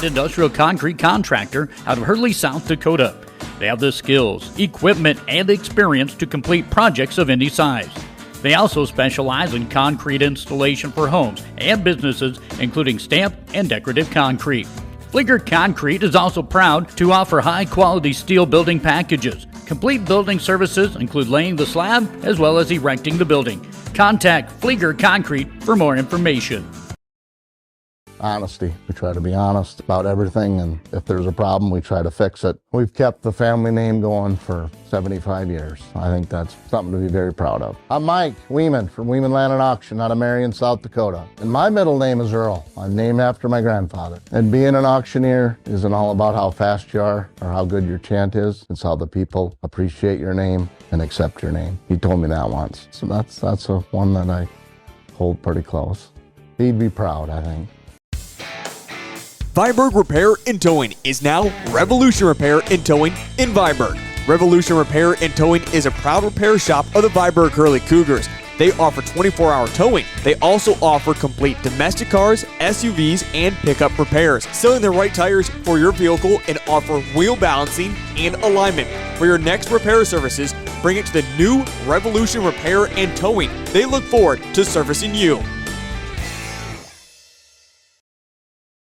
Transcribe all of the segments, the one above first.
industrial concrete contractor out of Hurley, South Dakota. They have the skills, equipment, and experience to complete projects of any size. They also specialize in concrete installation for homes and businesses, including stamped and decorative concrete. Flieger Concrete is also proud to offer high-quality steel building packages. Complete building services include laying the slab as well as erecting the building. Contact Flieger Concrete for more information. Honesty. We try to be honest about everything, and if there's a problem, we try to fix it. We've kept the family name going for 75 years. I think that's something to be very proud of. I'm Mike Weeman from Weeman Land and Auction out of Marion, South Dakota. And my middle name is Earl. I'm named after my grandfather. And being an auctioneer isn't all about how fast you are or how good your chant is. It's how the people appreciate your name and accept your name. He told me that once. So that's one that I hold pretty close. He'd be proud, I think. Viborg Repair and Towing is now Revolution Repair and Towing in Viborg. Revolution Repair and Towing is a proud repair shop of the Viborg Hurley Cougars. They offer 24-hour towing. They also offer complete domestic cars, SUVs, and pickup repairs, selling the right tires for your vehicle and offer wheel balancing and alignment. For your next repair services, bring it to the new Revolution Repair and Towing. They look forward to servicing you.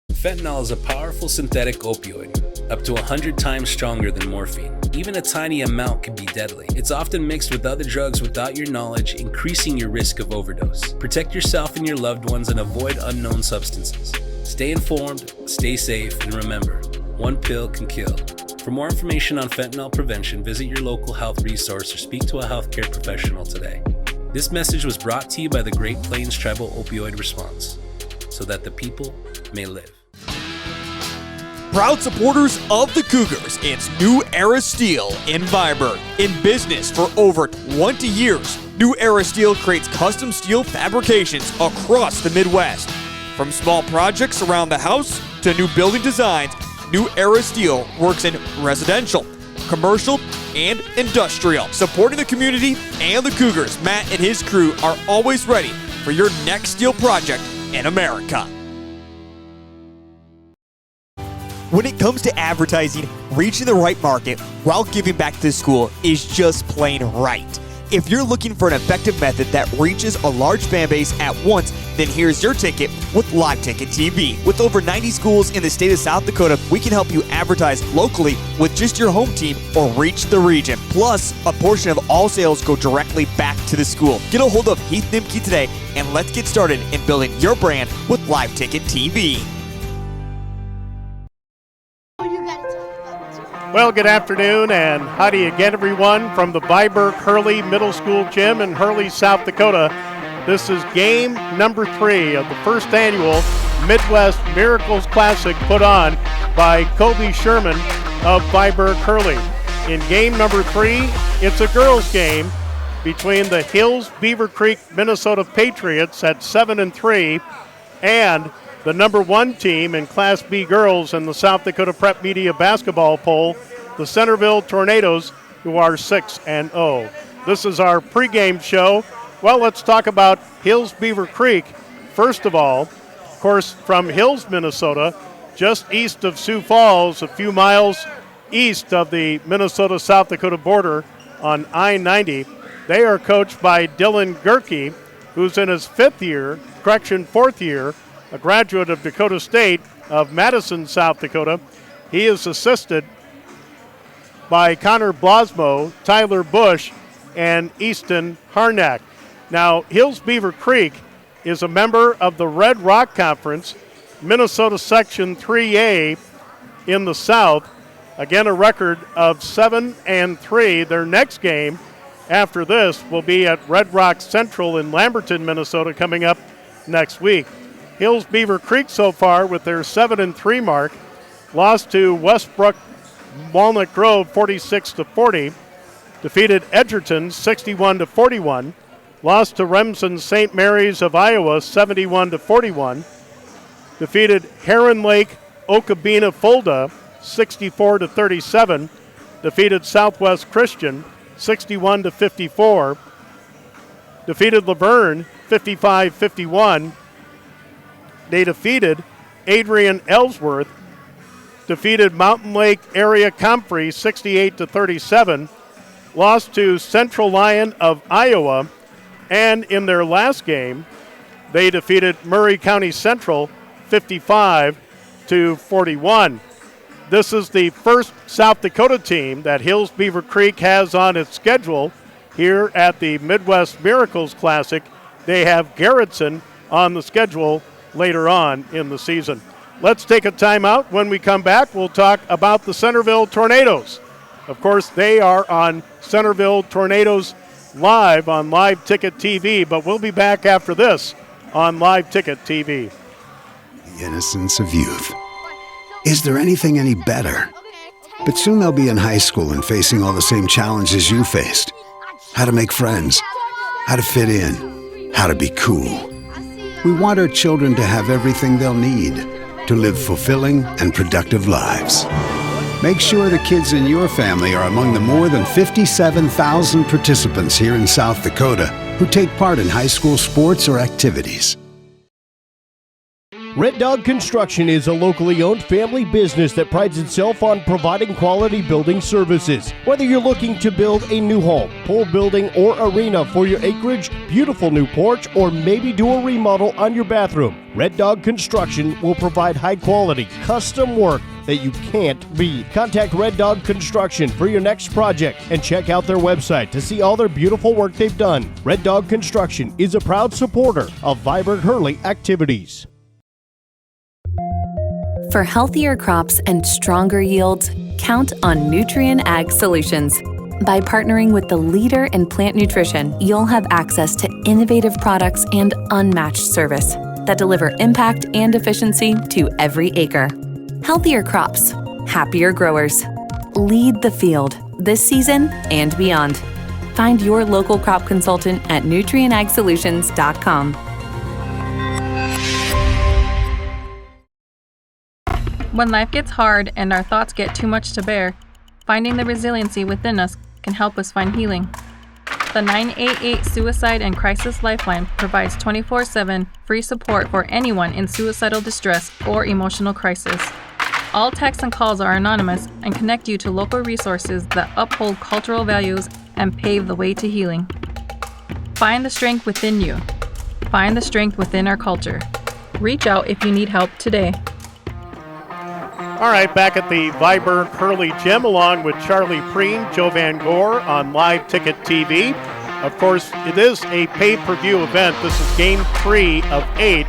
Fentanyl is a powerful synthetic opioid, up to 100 times stronger than morphine. Even a tiny amount can be deadly. It's often mixed with other drugs without your knowledge, increasing your risk of overdose. Protect yourself and your loved ones and avoid unknown substances. Stay informed, stay safe, and remember, one pill can kill. For more information on fentanyl prevention, visit your local health resource or speak to a healthcare professional today. This message was brought to you by the Great Plains Tribal Opioid Response, so that the people may live. Proud supporters of the Cougars, it's New Era Steel in Viborg. In business for over 20 years, New Era Steel creates custom steel fabrications across the Midwest. From small projects around the house to new building designs, New Era Steel works in residential, commercial, and industrial. Supporting the community and the Cougars, Matt and his crew are always ready for your next steel project in America. When it comes to advertising, reaching the right market while giving back to the school is just plain right. If you're looking for an effective method that reaches a large fan base at once, then here's your ticket with Live Ticket TV. With over 90 schools in the state of South Dakota, we can help you advertise locally with just your home team or reach the region. Plus, a portion of all sales go directly back to the school. Get a hold of Heath Nimke today and let's get started in building your brand with Live Ticket TV. Well, good afternoon and howdy again, everyone, from the Viborg Hurley Middle School Gym in Hurley, South Dakota. This is game number 3 of the first annual Midwest Miracles Classic put on by Kobe Sherman of Viborg Hurley. In game number 3, it's a girls' game between the Hills Beaver Creek, Minnesota Patriots at 7-3 and the number 1 team in Class B girls in the South Dakota Prep Media basketball poll, the Centerville Tornadoes, who are 6-0. This is our pregame show. Well, let's talk about Hills Beaver Creek. First of all, of course, from Hills, Minnesota, just east of Sioux Falls, a few miles east of the Minnesota-South Dakota border on I-90. They are coached by Dylan Gerke, who's in his 4th year, a graduate of Dakota State of Madison, South Dakota. He is assisted by Connor Blasmo, Tyler Bush, and Easton Harnack. Now, Hills Beaver Creek is a member of the Red Rock Conference, Minnesota Section 3A in the South. Again, a record of 7-3. Their next game after this will be at Red Rock Central in Lamberton, Minnesota, coming up next week. Hills Beaver Creek so far with their 7-3 mark, lost to Westbrook Walnut Grove 46-40, defeated Edgerton 61-41, lost to Remsen St. Mary's of Iowa 71-41, defeated Heron Lake Okabena Fulda 64-37, defeated Southwest Christian 61-54, defeated Laverne 55-51. They defeated Adrian Ellsworth defeated Mountain Lake Area Comfrey 68-37, lost to Central Lyon of Iowa, and in their last game, they defeated Murray County Central 55-41. This is the first South Dakota team that Hills Beaver Creek has on its schedule here at the Midwest Miracles Classic. They have Garrettson on the schedule later on in the season. Let's take a timeout. When we come back, we'll talk about the Centerville Tornadoes. Of course, they are on Centerville Tornadoes Live on Live Ticket TV, but we'll be back after this on Live Ticket TV. The innocence of youth. Is there anything any better? But soon they'll be in high school and facing all the same challenges you faced. How to make friends, how to fit in, how to be cool. We want our children to have everything they'll need to live fulfilling and productive lives. Make sure the kids in your family are among the more than 57,000 participants here in South Dakota who take part in high school sports or activities. Red Dog Construction is a locally owned family business that prides itself on providing quality building services. Whether you're looking to build a new home, pole building, or arena for your acreage, beautiful new porch, or maybe do a remodel on your bathroom, Red Dog Construction will provide high quality, custom work that you can't beat. Contact Red Dog Construction for your next project and check out their website to see all their beautiful work they've done. Red Dog Construction is a proud supporter of Vibrant Hurley activities. For healthier crops and stronger yields, count on Nutrien Ag Solutions. By partnering with the leader in plant nutrition, you'll have access to innovative products and unmatched service that deliver impact and efficiency to every acre. Healthier crops, happier growers. Lead the field this season and beyond. Find your local crop consultant at nutrienagsolutions.com. When life gets hard and our thoughts get too much to bear, finding the resiliency within us can help us find healing. The 988 Suicide and Crisis Lifeline provides 24/7 free support for anyone in suicidal distress or emotional crisis. All texts and calls are anonymous and connect you to local resources that uphold cultural values and pave the way to healing. Find the strength within you. Find the strength within our culture. Reach out if you need help today. All right, back at the Viber Hurley Gym along with Charlie Preen, Joe Van Gore on Live Ticket TV. Of course, it is a pay-per-view event. This is game 3 of 8,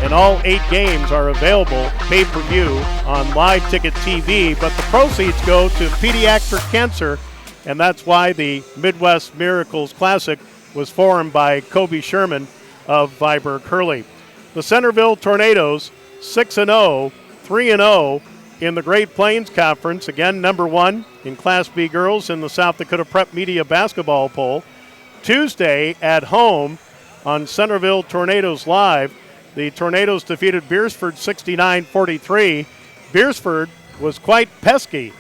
and all 8 games are available pay-per-view on Live Ticket TV, but the proceeds go to pediatric cancer, and that's why the Midwest Miracles Classic was formed by Kobe Sherman of Viber Hurley. The Centerville Tornadoes, 6-0, 3-0, in the Great Plains Conference, again number 1 in Class B girls in the South Dakota Prep Media basketball poll. Tuesday at home on Centerville Tornadoes Live, the Tornadoes defeated Beersford 69-43. Beersford was quite pesky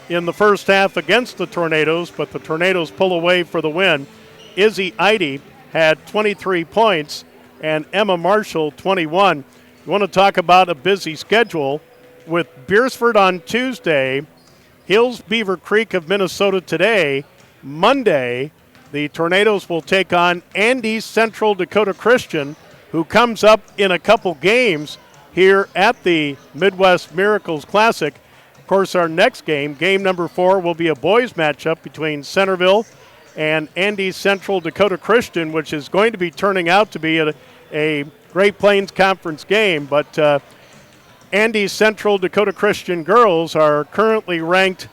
in the first half against the Tornadoes, but the Tornadoes pull away for the win. Izzy Eide had 23 points and Emma Marshall 21. You want to talk about a busy schedule? With Beersford on Tuesday, Hills Beaver Creek of Minnesota today. Monday, the Tornadoes will take on Andes Central Dakota Christian, who comes up in a couple games here at the Midwest Miracles Classic. Of course, our next game, game number 4, will be a boys matchup between Centerville and Andes Central Dakota Christian, which is going to be turning out to be a Great Plains Conference game, but Andes Central Dakota Christian girls are currently ranked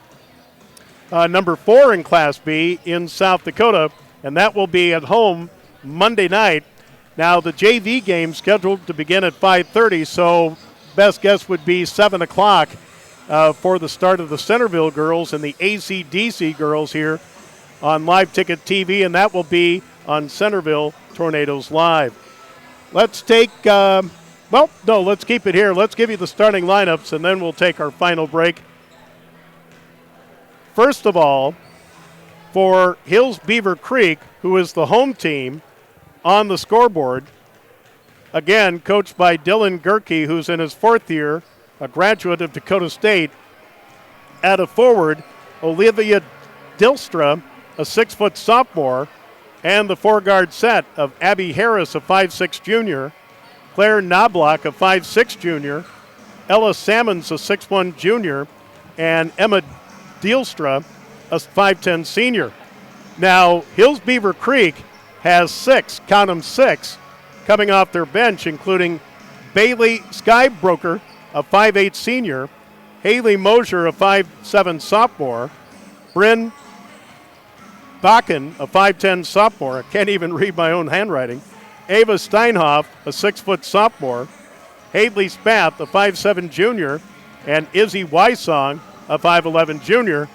number 4 in Class B in South Dakota, and that will be at home Monday night. Now, the JV game scheduled to begin at 5:30, so best guess would be 7 o'clock for the start of the Centerville girls and the ACDC girls here on Live Ticket TV, and that will be on Centerville Tornadoes Live. Let's take... let's keep it here. Let's give you the starting lineups, and then we'll take our final break. First of all, for Hills Beaver Creek, who is the home team on the scoreboard, again, coached by Dylan Gerke, who's in his 4th year a graduate of Dakota State. At a forward, Olivia Dilstra, a 6-foot sophomore, and the 4-guard set of Abby Harris, a 5'6 junior, Claire Knobloch, a 5'6 junior, Ella Salmons, a 6'1 junior, and Emma Dilstra, a 5'10 senior. Now, Hills Beaver Creek has 6, count them 6, coming off their bench, including Bailey Skybroker, a 5'8 senior, Haley Mosier, a 5'7 sophomore, Bryn Bakken, a 5'10 sophomore. I can't even read my own handwriting. Ava Steinhoff, a 6-foot sophomore, Hadley Spath, a 5'7 junior, and Izzy Wysong, a 5'11 junior.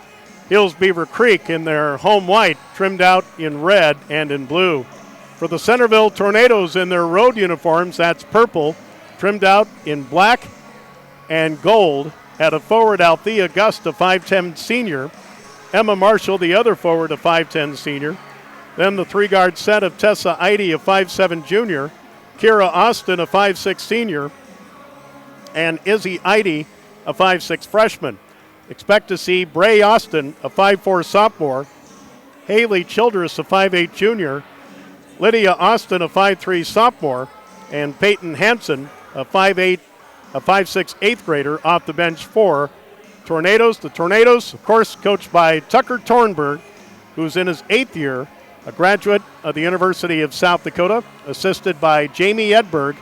Hills Beaver Creek in their home white, trimmed out in red and in blue. For the Centerville Tornadoes in their road uniforms, that's purple, trimmed out in black and gold. At a forward, Althea Gust, a 5'10 senior, Emma Marshall, the other forward, a 5'10 senior. Then the 3-guard set of Tessa Eide, a 5'7 junior, Kira Austin, a 5'6 senior, and Izzy Eide, a 5'6 freshman. Expect to see Bray Austin, a 5'4 sophomore, Haley Childress, a 5'8 junior, Lydia Austin, a 5'3 sophomore, and Peyton Hansen, a 5'6 8th grader, off the bench for Tornadoes. The Tornadoes, of course, coached by Tucker Tornberg, who's in his 8th year, a graduate of the University of South Dakota, assisted by Jamie Edberg,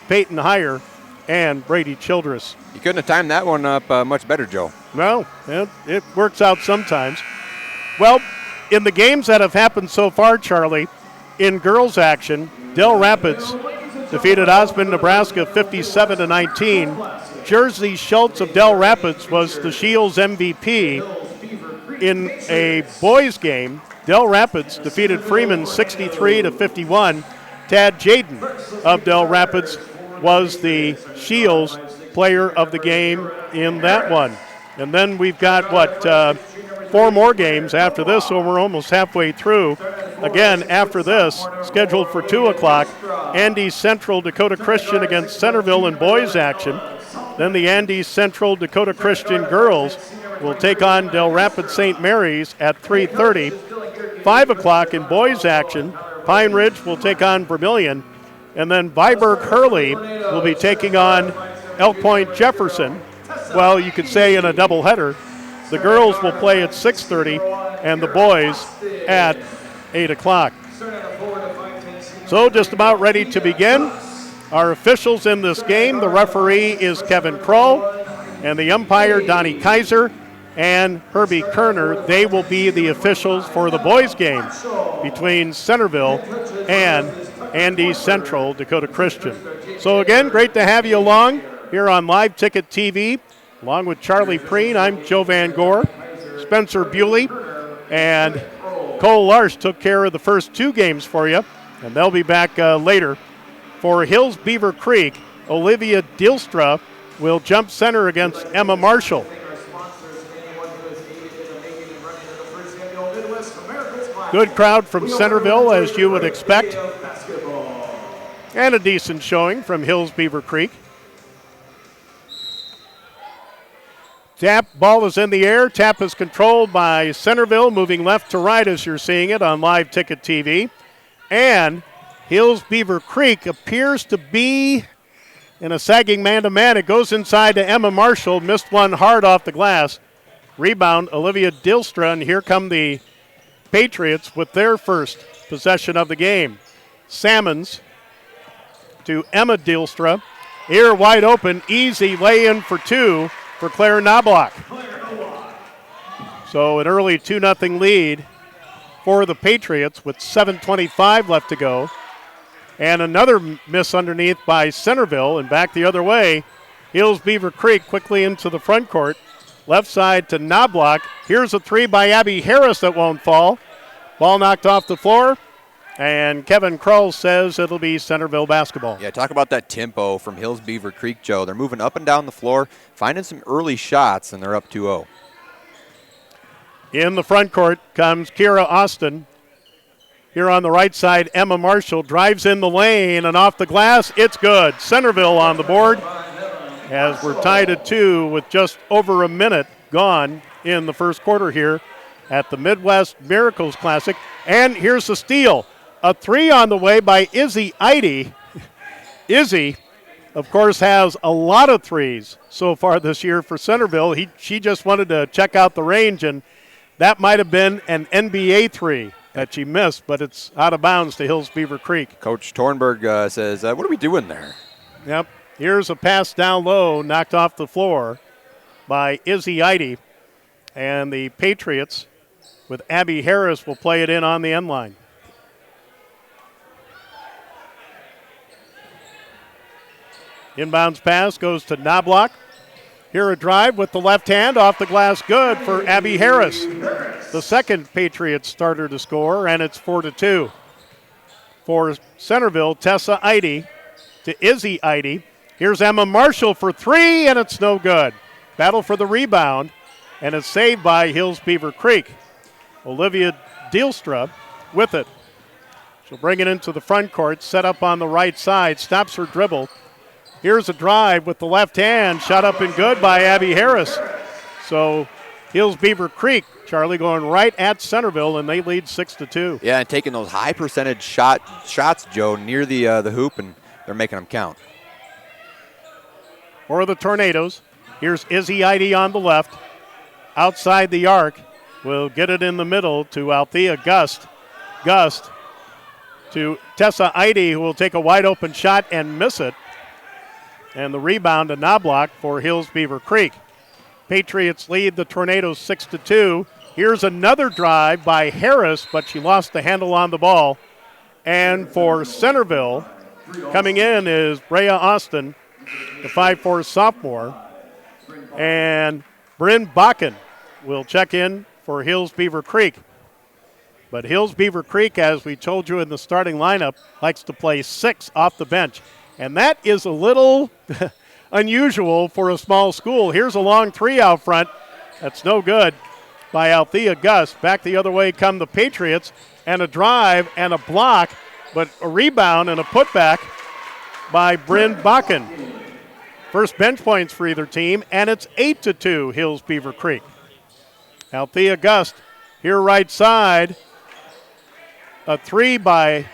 Peyton Heyer, and Brady Childress. You couldn't have timed that one up much better, Joe. No, it works out sometimes. Well, in the games that have happened so far, Charlie, in girls action, Dell Rapids defeated Osmond, Nebraska 57-19. Jersey Schultz of Dell Rapids was the Shields MVP. In a boys game, Dell Rapids defeated Freeman 63-51. Tad Jaden of Dell Rapids was the Shields player of the game in that one. And then we've got, 4 more games after this, so we're almost halfway through. Again, after this, scheduled for 2 o'clock, Andes Central Dakota Christian against Centerville in boys action. Then the Andes Central Dakota Christian girls will take on Del Rapids St. Mary's at 3:30. 5 o'clock in boys action, Pine Ridge will take on Vermilion. And then Viborg Hurley will be taking on Elk Point Jefferson. Well, you could say in a doubleheader. The girls will play at 6:30 and the boys at 8 o'clock. So just about ready to begin. Our officials in this game, the referee is Kevin Kroll, and the umpire Donnie Kaiser and Herbie Kerner. They will be the officials for the boys game between Centerville and Andes Central Dakota Christian. So again, great to have you along here on Live Ticket TV. Along with Charlie Preen, I'm Joe Van Gore. Spencer Bewley and Cole Larsch took care of the first 2 games for you, and they'll be back later. For Hills Beaver Creek, Olivia Dilstra will jump center against Emma Marshall. Good crowd from Centerville, as you would expect, and a decent showing from Hills Beaver Creek. Tap, ball is in the air. Tap is controlled by Centerville, moving left to right as you're seeing it on Live Ticket TV. And Hills Beaver Creek appears to be in a sagging man-to-man. It goes inside to Emma Marshall, missed one hard off the glass. Rebound, Olivia Dilstra, and here come the Patriots with their first possession of the game. Salmons to Emma Dilstra. Here wide open, easy lay-in for 2. For Claire Knobloch. So an early 2-0 lead for the Patriots with 7:25 left to go. And another miss underneath by Centerville, and back the other way. Hills Beaver Creek quickly into the front court. Left side to Knobloch. Here's a 3 by Abby Harris that won't fall. Ball knocked off the floor. And Kevin Kroll says it'll be Centerville basketball. Yeah, talk about that tempo from Hills Beaver Creek, Joe. They're moving up and down the floor, finding some early shots, and they're up 2-0. In the front court comes Kira Austin. Here on the right side, Emma Marshall drives in the lane, and off the glass, it's good. Centerville on the board. as we're tied at 2 with just over a minute gone in the first quarter here at the Midwest Miracles Classic. And here's the steal. A 3 on the way by Izzy Eide. Izzy, of course, has a lot of threes so far this year for Centerville. She just wanted to check out the range, and that might have been an NBA 3 that she missed, but it's out of bounds to Hills Beaver Creek. Coach Tornberg says, what are we doing there? Yep. Here's a pass down low, knocked off the floor by Izzy Eide. And the Patriots, with Abby Harris, will play it in on the end line. Inbounds pass goes to Knobloch. Here a drive with the left hand off the glass, good for Abby Harris. The second Patriots starter to score, and it's 4-2. For Centerville, Tessa Eide to Izzy Eide. Here's Emma Marshall for 3, and it's no good. Battle for the rebound, and it's saved by Hills Beaver Creek. Olivia Dielstra with it. She'll bring it into the front court, set up on the right side, stops her dribble. Here's a drive with the left hand, shot up and good by Abby Harris. So Hills Beaver Creek, Charlie, going right at Centerville, and they lead 6-2. Yeah, and taking those high percentage shots, Joe, near the hoop, and they're making them count. For the Tornadoes, here's Izzy Eide on the left. Outside the arc, will get it in the middle to Althea Gust. Gust to Tessa Eide, who will take a wide open shot and miss it. And the rebound to Knobloch for Hills Beaver Creek. Patriots lead the Tornadoes 6-2. Here's another drive by Harris, but she lost the handle on the ball. And for Centerville, coming in is Brea Austin, the 5'4" sophomore. And Bryn Bakken will check in for Hills Beaver Creek. But Hills Beaver Creek, as we told you in the starting lineup, likes to play 6 off the bench. And that is a little unusual for a small school. Here's a long 3 out front. That's no good by Althea Gust. Back the other way come the Patriots, and a drive and a block, but a rebound and a putback by Bryn Bakken. First bench points for either team, and it's 8-2 Hills Beaver Creek. Althea Gust here right side. A 3 by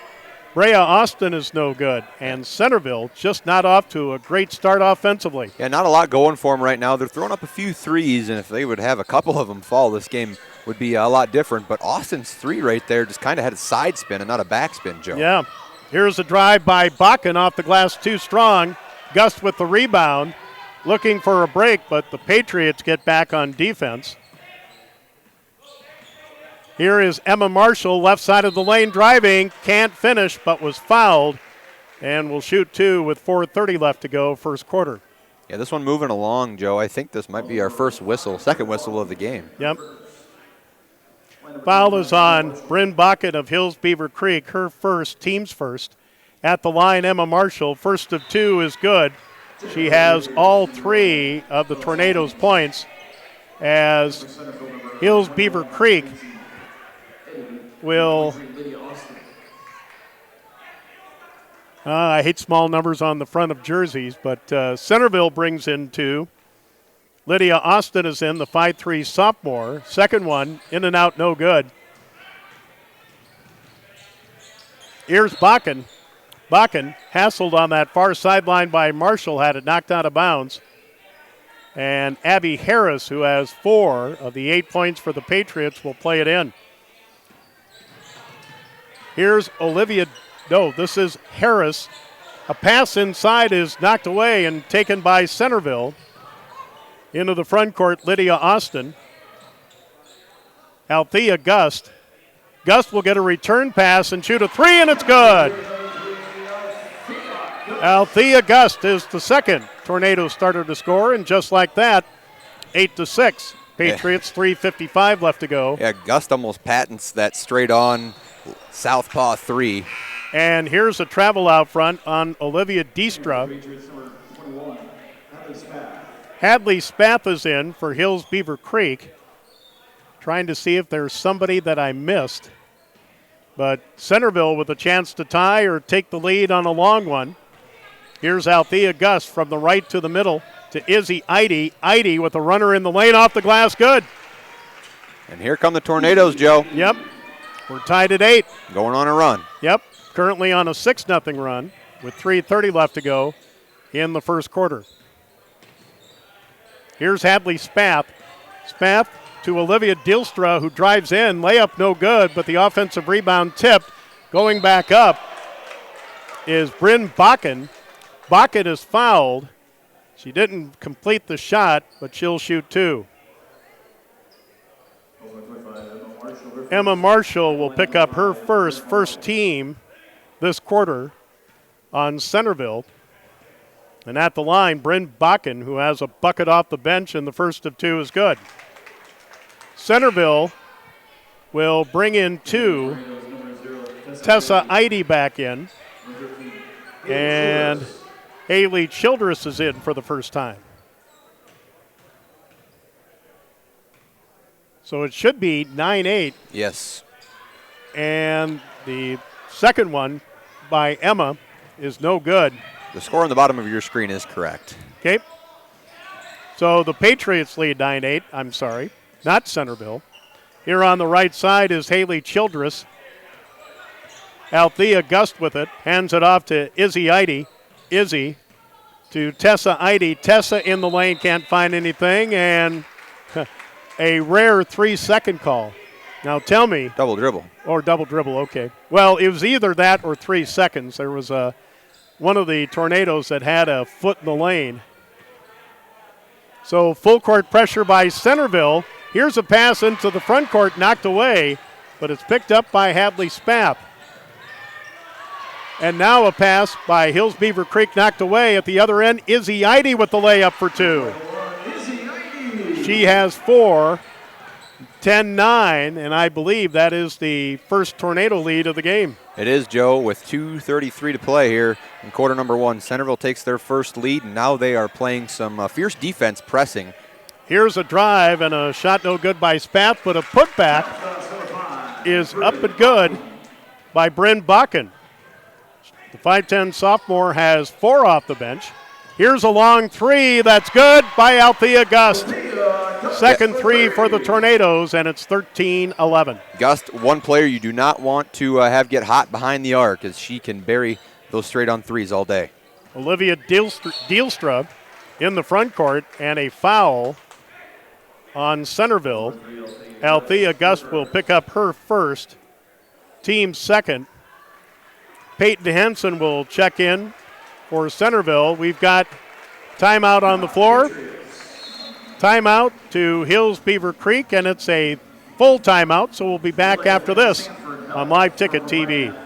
Brea Austin is no good, and Centerville just not off to a great start offensively. Yeah, not a lot going for them right now. They're throwing up a few threes, and if they would have a couple of them fall, this game would be a lot different. But Austin's 3 right there just kind of had a side spin and not a backspin, Joe. Yeah. Here's a drive by Bakken off the glass, too strong. Gust with the rebound, looking for a break, but the Patriots get back on defense. Here is Emma Marshall, left side of the lane, driving, can't finish, but was fouled, and will shoot 2 with 4:30 left to go, first quarter. Yeah, this one moving along, Joe. I think this might be our second whistle of the game. Yep. Foul is on Bryn Bakken of Hills Beaver Creek, her first, team's first. At the line, Emma Marshall, first of 2 is good. She has all 3 of the Tornadoes' points as Hills Beaver Creek will, I hate small numbers on the front of jerseys, but Centerville brings in 2. Lydia Austin is in, the 5'3" sophomore. Second one, in and out, no good. Here's Bakken. Bakken hassled on that far sideline by Marshall, had it knocked out of bounds. And Abby Harris, who has 4 of the 8 points for the Patriots, will play it in. Here's Olivia. No, this is Harris. A pass inside is knocked away and taken by Centerville. Into the front court, Lydia Austin. Althea Gust. Gust will get a return pass and shoot a 3, and it's good. Althea Gust is the second Tornado starter to score, and just like that, 8-6. Patriots, 3:55 left to go. Yeah, Gust almost patents that straight-on southpaw 3. And here's a travel out front on Olivia Diestra. Hadley Spath is in for Hills Beaver Creek. Trying to see if there's somebody that I missed. But Centerville with a chance to tie or take the lead on a long one. Here's Althea Gust from the right to the middle. to Izzy Eide. Eide with a runner in the lane off the glass, good. And here come the Tornadoes, Joe. Yep, we're tied at 8. Going on a run. Yep, currently on a 6-0 run with 3:30 left to go in the first quarter. Here's Hadley Spath. Spath to Olivia Dilstra, who drives in. Layup no good, but the offensive rebound tipped. Going back up is Bryn Bakken. Bakken is fouled. She didn't complete the shot, but she'll shoot 2. Emma Marshall will pick up her first team this quarter on Centerville. And at the line, Bryn Bakken, who has a bucket off the bench, and the first of 2 is good. Centerville will bring in 2. Tessa Eide back in. And Haley Childress is in for the first time. So it should be 9-8. Yes. And the second one by Emma is no good. The score on the bottom of your screen is correct. Okay. So the Patriots lead 9-8. I'm sorry, not Centerville. Here on the right side is Haley Childress. Althea Gust with it. Hands it off to Izzy Eide. Izzy to Tessa Eide. Tessa in the lane, can't find anything, and a rare 3-second call. Now tell me. Double dribble. Or double dribble, okay. Well, it was either that or 3 seconds. There was one of the Tornadoes that had a foot in the lane. So full court pressure by Centerville. Here's a pass into the front court, knocked away, but it's picked up by Hadley Spath. And now a pass by Hills Beaver Creek, knocked away. At the other end, Izzy Eide with the layup for 2. She has 4, 10-9, and I believe that is the first Tornado lead of the game. It is, Joe, with 2:33 to play here in quarter number 1. Centerville takes their first lead, and now they are playing some fierce defense pressing. Here's a drive and a shot no good by Spath, but a putback is up and good by Bryn Bakken. The 5'10 sophomore has 4 off the bench. Here's a long 3 that's good by Althea Gust. Second 3 for the Tornadoes, and it's 13-11. Gust, one player you do not want to have get hot behind the arc, as she can bury those straight-on 3s all day. Olivia Dielstra in the front court, and a foul on Centerville. Althea Gust will pick up her first, team second. Peyton Henson will check in for Centerville. We've got timeout on the floor. Timeout to Hills Beaver Creek, and it's a full timeout, so we'll be back after this on Live Ticket TV.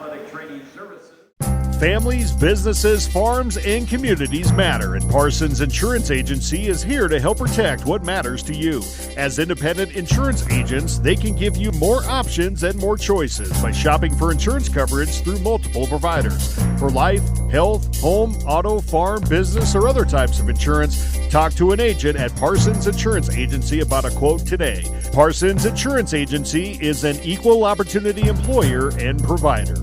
Families, businesses, farms, and communities matter, and Parsons Insurance Agency is here to help protect what matters to you. As independent insurance agents, they can give you more options and more choices by shopping for insurance coverage through multiple providers. For life, health, home, auto, farm, business, or other types of insurance, talk to an agent at Parsons Insurance Agency about a quote today. Parsons Insurance Agency is an equal opportunity employer and provider.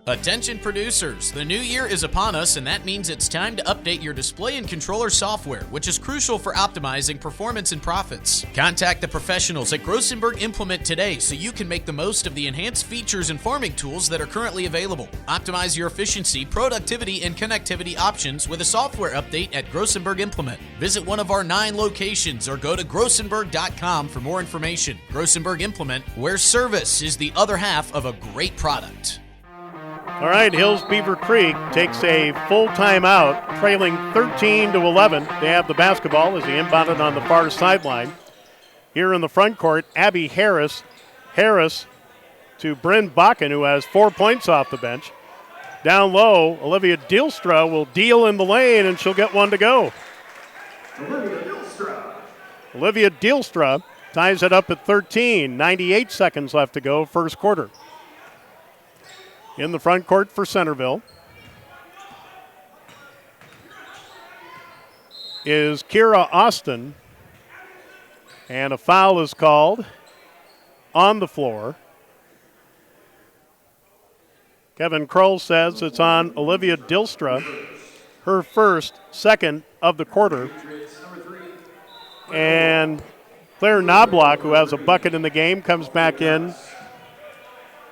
Attention producers, the new year is upon us, and that means it's time to update your display and controller software, which is crucial for optimizing performance and profits. Contact the professionals at Grossenberg Implement today so you can make the most of the enhanced features and farming tools that are currently available. Optimize your efficiency, productivity, and connectivity options with a software update at Grossenberg Implement. Visit one of our 9 locations or go to grossenberg.com for more information. Grossenberg Implement, where service is the other half of a great product. All right, Hills Beaver Creek takes a full timeout, trailing 13-11. They have the basketball as he inbounded on the far sideline. Here in the front court, Abby Harris. Harris to Bryn Bakken, who has 4 points off the bench. Down low, Olivia Dilstra will deal in the lane, and she'll get one to go. Olivia Dilstra ties it up at 13. 98 seconds left to go, first quarter. In the front court for Centerville is Kira Austin, and a foul is called on the floor. Kevin Kroll says it's on Olivia Dilstra. her second of the quarter. And Claire Knobloch, who has a bucket in the game, comes back in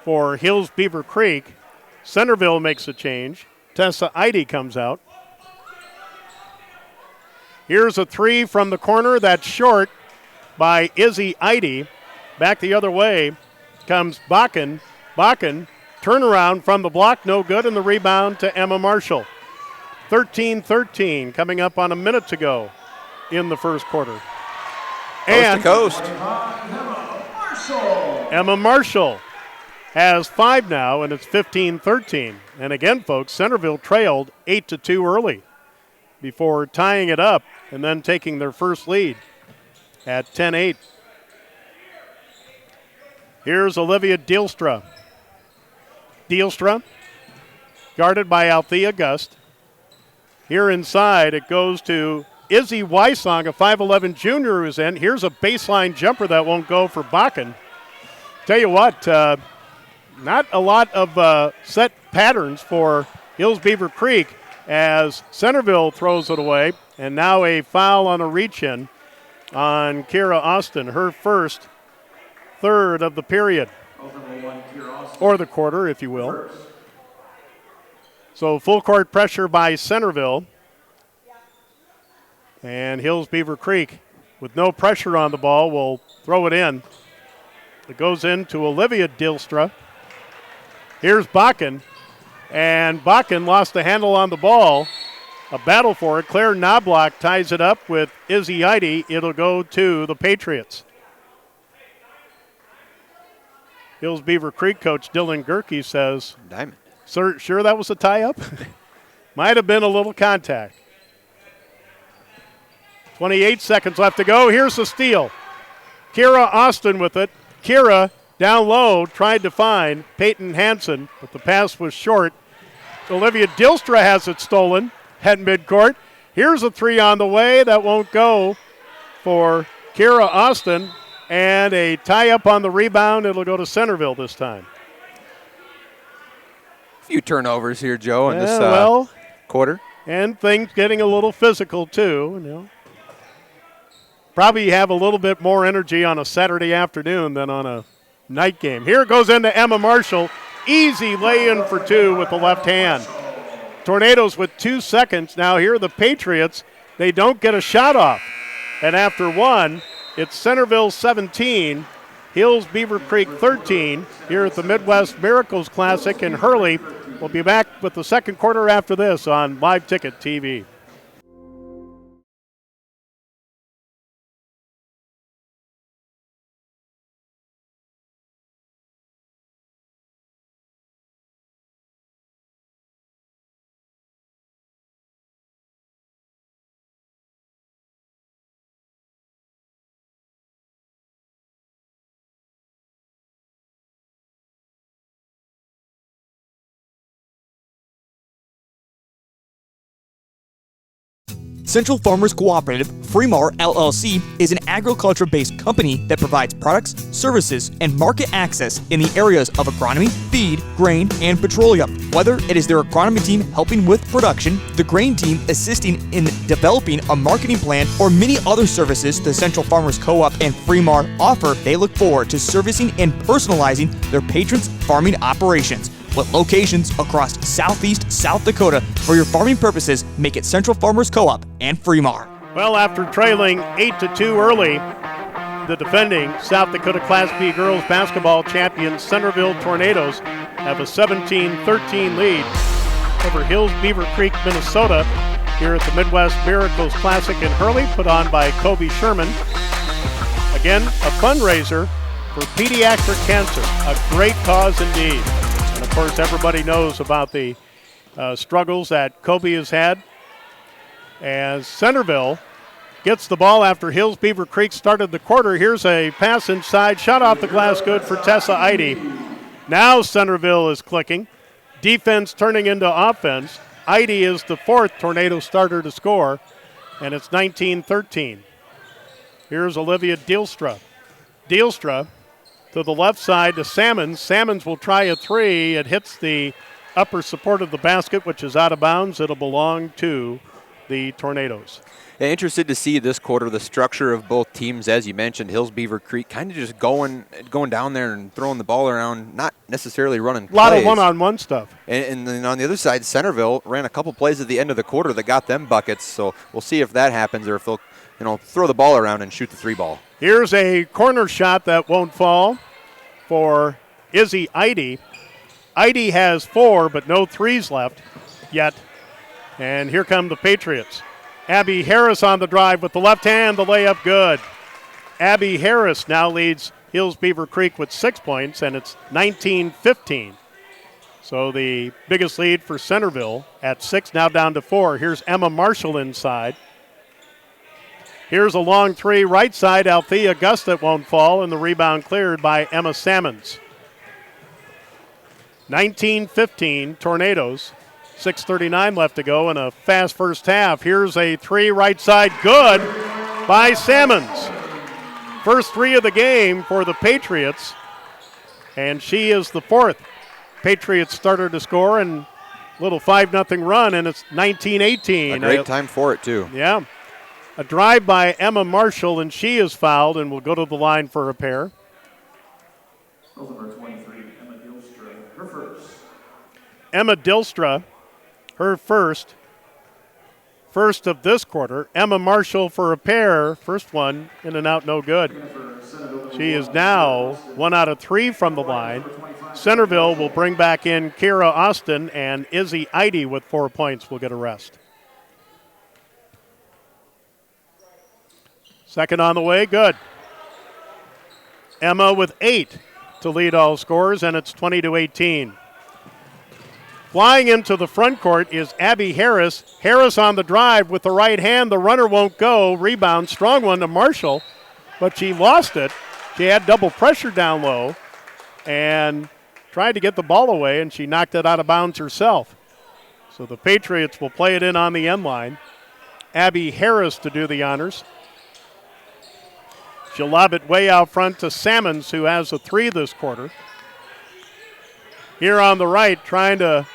for Hills Beaver Creek. Centerville makes a change. Tessa Eide comes out. Here's a three from the corner. That's short by Izzy Eide. Back the other way comes Bakken. Bakken, turnaround from the block, no good, and the rebound to Emma Marshall. 13-13, coming up on a minute to go in the first quarter. Coast to coast. Emma Marshall has 5 now, and it's 15-13. And again, folks, Centerville trailed 8-2 early before tying it up and then taking their first lead at 10-8. Here's Olivia Dielstra. Dielstra, guarded by Althea Gust. Here inside, it goes to Izzy Weissong, a 5'11 junior who's in. Here's a baseline jumper that won't go for Bakken. Tell you what, not a lot of set patterns for Hills Beaver Creek as Centerville throws it away. And now a foul on a reach-in on Kira Austin, her third of the period. Or the quarter, if you will. So full court pressure by Centerville. And Hills Beaver Creek, with no pressure on the ball, will throw it in. It goes into Olivia Dielstra. Here's Bakken. And Bakken lost the handle on the ball. A battle for it. Claire Knobloch ties it up with Izzy Eide. It'll go to the Patriots. Hills Beaver Creek coach Dylan Gerke says, Diamond. Sir, sure that was a tie-up? Might have been a little contact. 28 seconds left to go. Here's the steal. Kira Austin with it. Kira down low tried to find Peyton Hansen, but the pass was short. Olivia Dielstra has it stolen at midcourt. Here's a three on the way. That won't go for Kira Austin. And a tie-up on the rebound. It'll go to Centerville this time. A few turnovers here, Joe, in this quarter. And things getting a little physical, too. You know. Probably have a little bit more energy on a Saturday afternoon than on a night game. Here it goes into Emma Marshall. Easy lay-in for two with the left hand. Tornadoes with 2 seconds. Now here are the Patriots. They don't get a shot off. And after one, it's Centerville 17, Hills Beaver Creek 13 here at the Midwest Miracles Classic in Hurley. We'll be back with the second quarter after this on Live Ticket TV. Central Farmers Cooperative, Fremar LLC, is an agriculture-based company that provides products, services, and market access in the areas of agronomy, feed, grain, and petroleum. Whether it is their agronomy team helping with production, the grain team assisting in developing a marketing plan, or many other services the Central Farmers Co-op and Fremar offer, they look forward to servicing and personalizing their patrons' farming operations. With locations across southeast South Dakota, for your farming purposes, make it Central Farmers Co-op and Fremar. Well, after trailing 8-2 early, the defending South Dakota Class B girls basketball champions Centerville Tornadoes have a 17-13 lead over Hills Beaver Creek, Minnesota, here at the Midwest Miracles Classic in Hurley, put on by Kobe Sherman. Again, a fundraiser for pediatric cancer, a great cause indeed. And of course, everybody knows about the struggles that Kobe has had. As Centerville gets the ball after Hills Beaver Creek started the quarter. Here's a pass inside, shot off the glass, good for Tessa Eide. Now Centerville is clicking. Defense turning into offense. Eide is the fourth Tornado starter to score, and it's 19-13. Here's Olivia Dielstra. Dielstra to the left side to Salmons. Salmons will try a three. It hits the upper support of the basket, which is out of bounds. It'll belong to the Tornadoes. Yeah, interested to see this quarter the structure of both teams. As you mentioned, Hills Beaver Creek kind of just going down there and throwing the ball around, not necessarily running plays. A lot of one-on-one stuff. And then on the other side, Centerville ran a couple plays at the end of the quarter that got them buckets. So we'll see if that happens or if they'll throw the ball around and shoot the three ball. Here's a corner shot that won't fall for Izzy Eide. Eide has 4, but no threes left yet. And here come the Patriots. Abby Harris on the drive with the left hand, the layup good. Abby Harris now leads Hills Beaver Creek with 6 points, and it's 19-15. So the biggest lead for Centerville at 6, now down to 4. Here's Emma Marshall inside. Here's a long 3 right side. Althea Gustit won't fall, and the rebound cleared by Emma Sammons. 19-15 Tornadoes. 6:39 left to go in a fast first half. Here's a 3 right side, good by Sammons. First 3 of the game for the Patriots, and she is the 4th Patriots starter to score, and little 5-0 run, and it's 19-18. A great time for it, too. Yeah. A drive by Emma Marshall, and she is fouled and will go to the line for a pair. Number 23, Emma Dilstra, her first. Emma Dilstra, her first of this quarter. Emma Marshall for a pair. First one, in and out, no good. She is now 1 out of 3 from the line. Centerville will bring back in Kira Austin, and Izzy Eide with 4 points will get a rest. Second on the way, good. Emma with 8 to lead all scorers, and it's 20-18. Flying into the front court is Abby Harris. Harris on the drive with the right hand. The runner won't go. Rebound, strong one to Marshall, but she lost it. She had double pressure down low and tried to get the ball away, and she knocked it out of bounds herself. So the Patriots will play it in on the end line. Abby Harris to do the honors. She'll lob it way out front to Sammons, who has a 3 this quarter. Here on the right, trying to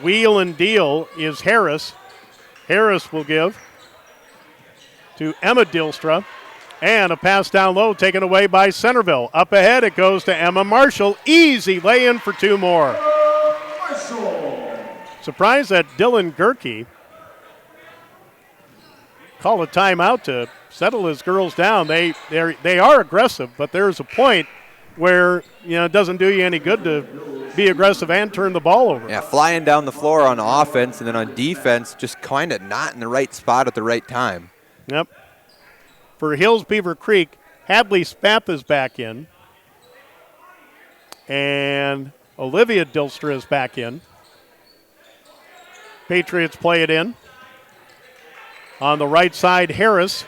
wheel and deal is Harris. Harris will give to Emma Dilstra. And a pass down low taken away by Centerville. Up ahead, it goes to Emma Marshall. Easy lay-in for 2 more. Surprised that Dylan Gerke called a timeout to settle his girls down. They are aggressive, but there's a point where it doesn't do you any good to be aggressive and turn the ball over. Yeah, flying down the floor on offense, and then on defense, just kind of not in the right spot at the right time. Yep. For Hills Beaver Creek, Hadley Spath is back in, and Olivia Dilstra is back in. Patriots play it in. On the right side, Harris.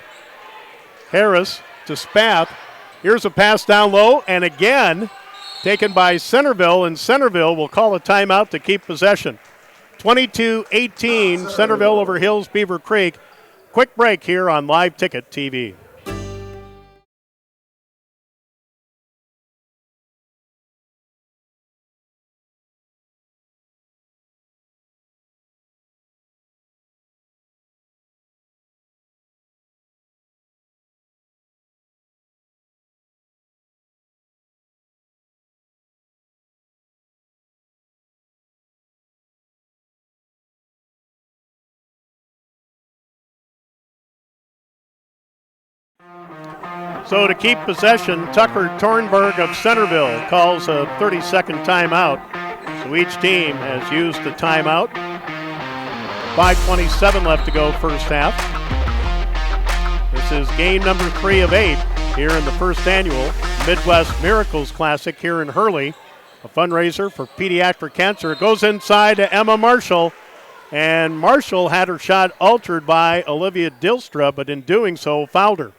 Harris to Spath. Here's a pass down low, and again taken by Centerville, and Centerville will call a timeout to keep possession. 22-18, Centerville over Hills Beaver Creek. Quick break here on Live Ticket TV. So to keep possession, Tucker Tornberg of Centerville calls a 30-second timeout. So each team has used the timeout. 5:27 left to go first half. This is game number 3 of 8 here in the first annual Midwest Miracles Classic here in Hurley, a fundraiser for pediatric cancer. It goes inside to Emma Marshall, and Marshall had her shot altered by Olivia Dilstra, but in doing so fouled her.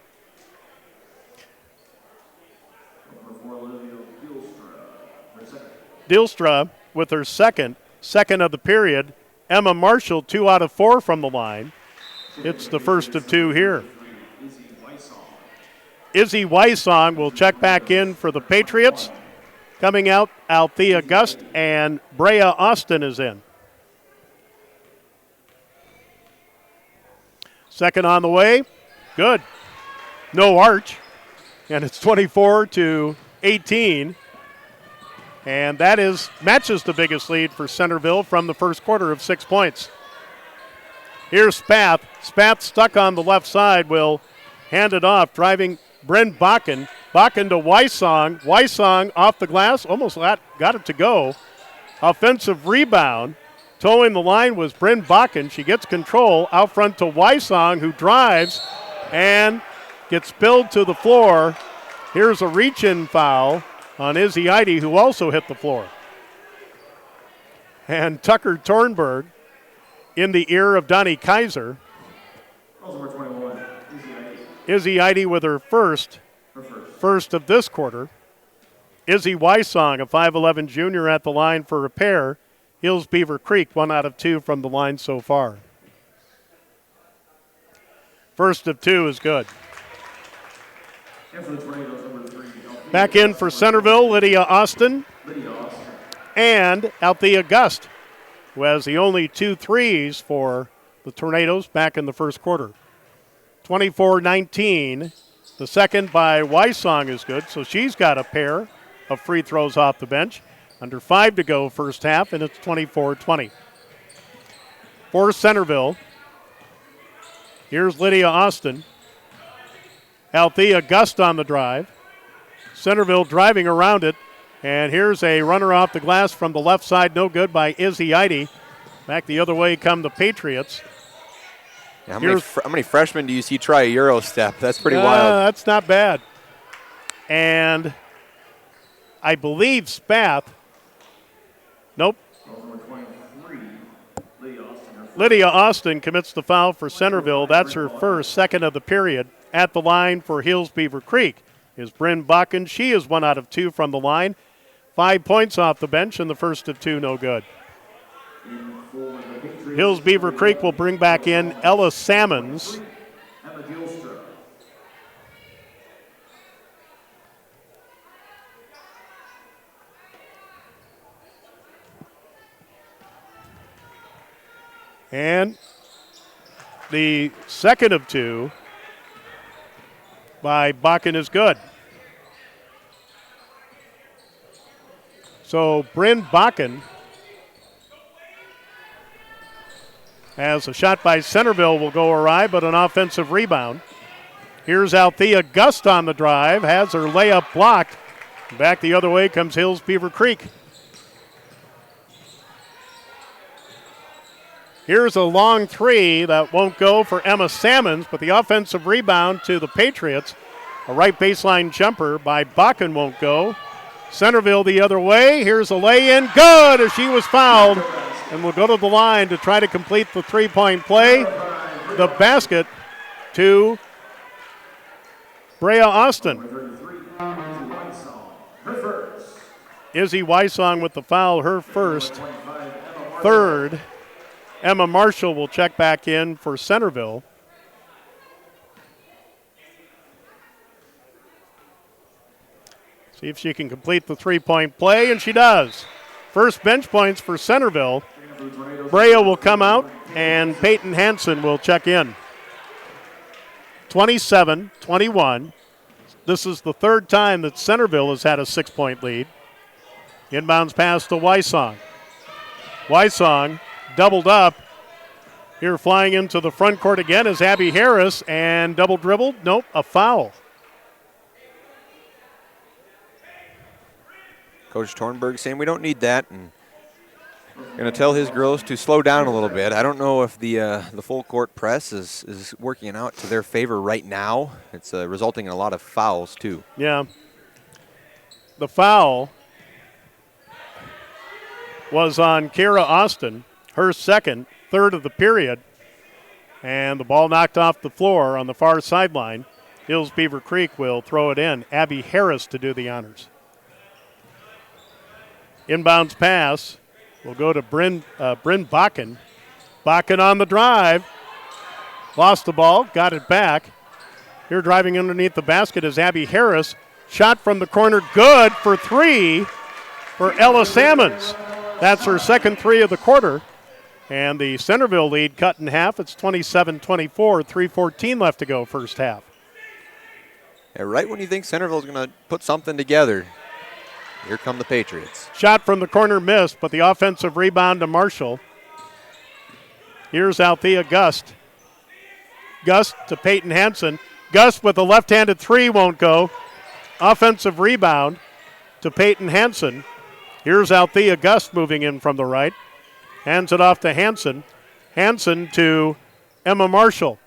Dilstra with her second of the period. Emma Marshall 2 out of 4 from the line. It's the first of 2 here. Izzy Weissong will check back in for the Patriots. Coming out, Althea Gust and Brea Austin is in. Second on the way. Good. No arch. And it's 24-18. And that matches the biggest lead for Centerville from the first quarter of 6 points. Here's Spath. Spath stuck on the left side will hand it off, driving Bryn Bakken. Bakken to Wysong. Wysong off the glass, almost got it to go. Offensive rebound. Towing the line was Bryn Bakken. She gets control out front to Wysong, who drives and gets spilled to the floor. Here's a reach-in foul on Izzy Eide, who also hit the floor. And Tucker Tornberg in the ear of Donnie Kaiser. Number 21, Izzy Eide with her first of this quarter. Izzy Wysong, a 5'11 junior at the line for a pair. Hills Beaver Creek, 1 out of 2 from the line so far. First of 2 is good. Back in for Centerville, Lydia Austin. And Althea Gust, who has the only 2 threes for the Tornadoes back in the first quarter. 24-19. The second by Wysong is good, so she's got a pair of free throws off the bench. Under 5 to go first half, and it's 24-20. For Centerville, here's Lydia Austin. Althea Gust on the drive. Centerville driving around it. And here's a runner off the glass from the left side, no good by Izzy Eide. Back the other way come the Patriots. Yeah, how many freshmen do you see try a Euro step? That's pretty wild. That's not bad. And I believe Spath. Nope. Lydia Austin commits the foul for Centerville. That's her first, second of the period. At the line for Hills Beaver Creek is Bryn Bakken. She is 1 out of 2 from the line. 5 points off the bench, and the first of 2 no good. Hills Beaver Creek will bring back in Ella Sammons. And the second of 2 by Bakken is good. So Bryn Bakken has a shot by Centerville will go awry, but an offensive rebound. Here's Althea Gust on the drive, has her layup blocked. Back the other way comes Hills Beaver Creek. Here's a long 3 that won't go for Emma Sammons, but the offensive rebound to the Patriots. A right baseline jumper by Bakken won't go. Centerville the other way. Here's a lay-in. Good as she was fouled. And will go to the line to try to complete the 3-point play. The basket to Brea Austin. Izzy Wysong with the foul, her first. Third. Emma Marshall will check back in for Centerville. See if she can complete the 3-point play, and she does. First bench points for Centerville. Brea will come out, and Peyton Hansen will check in. 27-21. This is the third time that Centerville has had a 6-point lead. Inbounds pass to Wysong. Wysong doubled up. Here flying into the front court again is Abby Harris, and double dribbled. Nope, a foul. Coach Tornberg saying we don't need that, and going to tell his girls to slow down a little bit. I don't know if the full court press is working out to their favor right now. It's resulting in a lot of fouls too. Yeah. The foul was on Kara Austin, her second, third of the period, and the ball knocked off the floor on the far sideline. Hills Beaver Creek will throw it in. Abby Harris to do the honors. Inbounds pass will go to Bryn Bakken. Bakken on the drive. Lost the ball, got it back. Here driving underneath the basket is Abby Harris. Shot from the corner, good for 3 for Ella Sammons. That's her second 3 of the quarter. And the Centerville lead cut in half. It's 27-24, 3:14 left to go first half. Yeah, right when you think Centerville's going to put something together, here come the Patriots. Shot from the corner missed, but the offensive rebound to Marshall. Here's Althea Gust. Gust to Peyton Hansen. Gust with a left-handed three won't go. Offensive rebound to Peyton Hansen. Here's Althea Gust moving in from the right. Hands it off to Hansen. Hansen to Emma Marshall.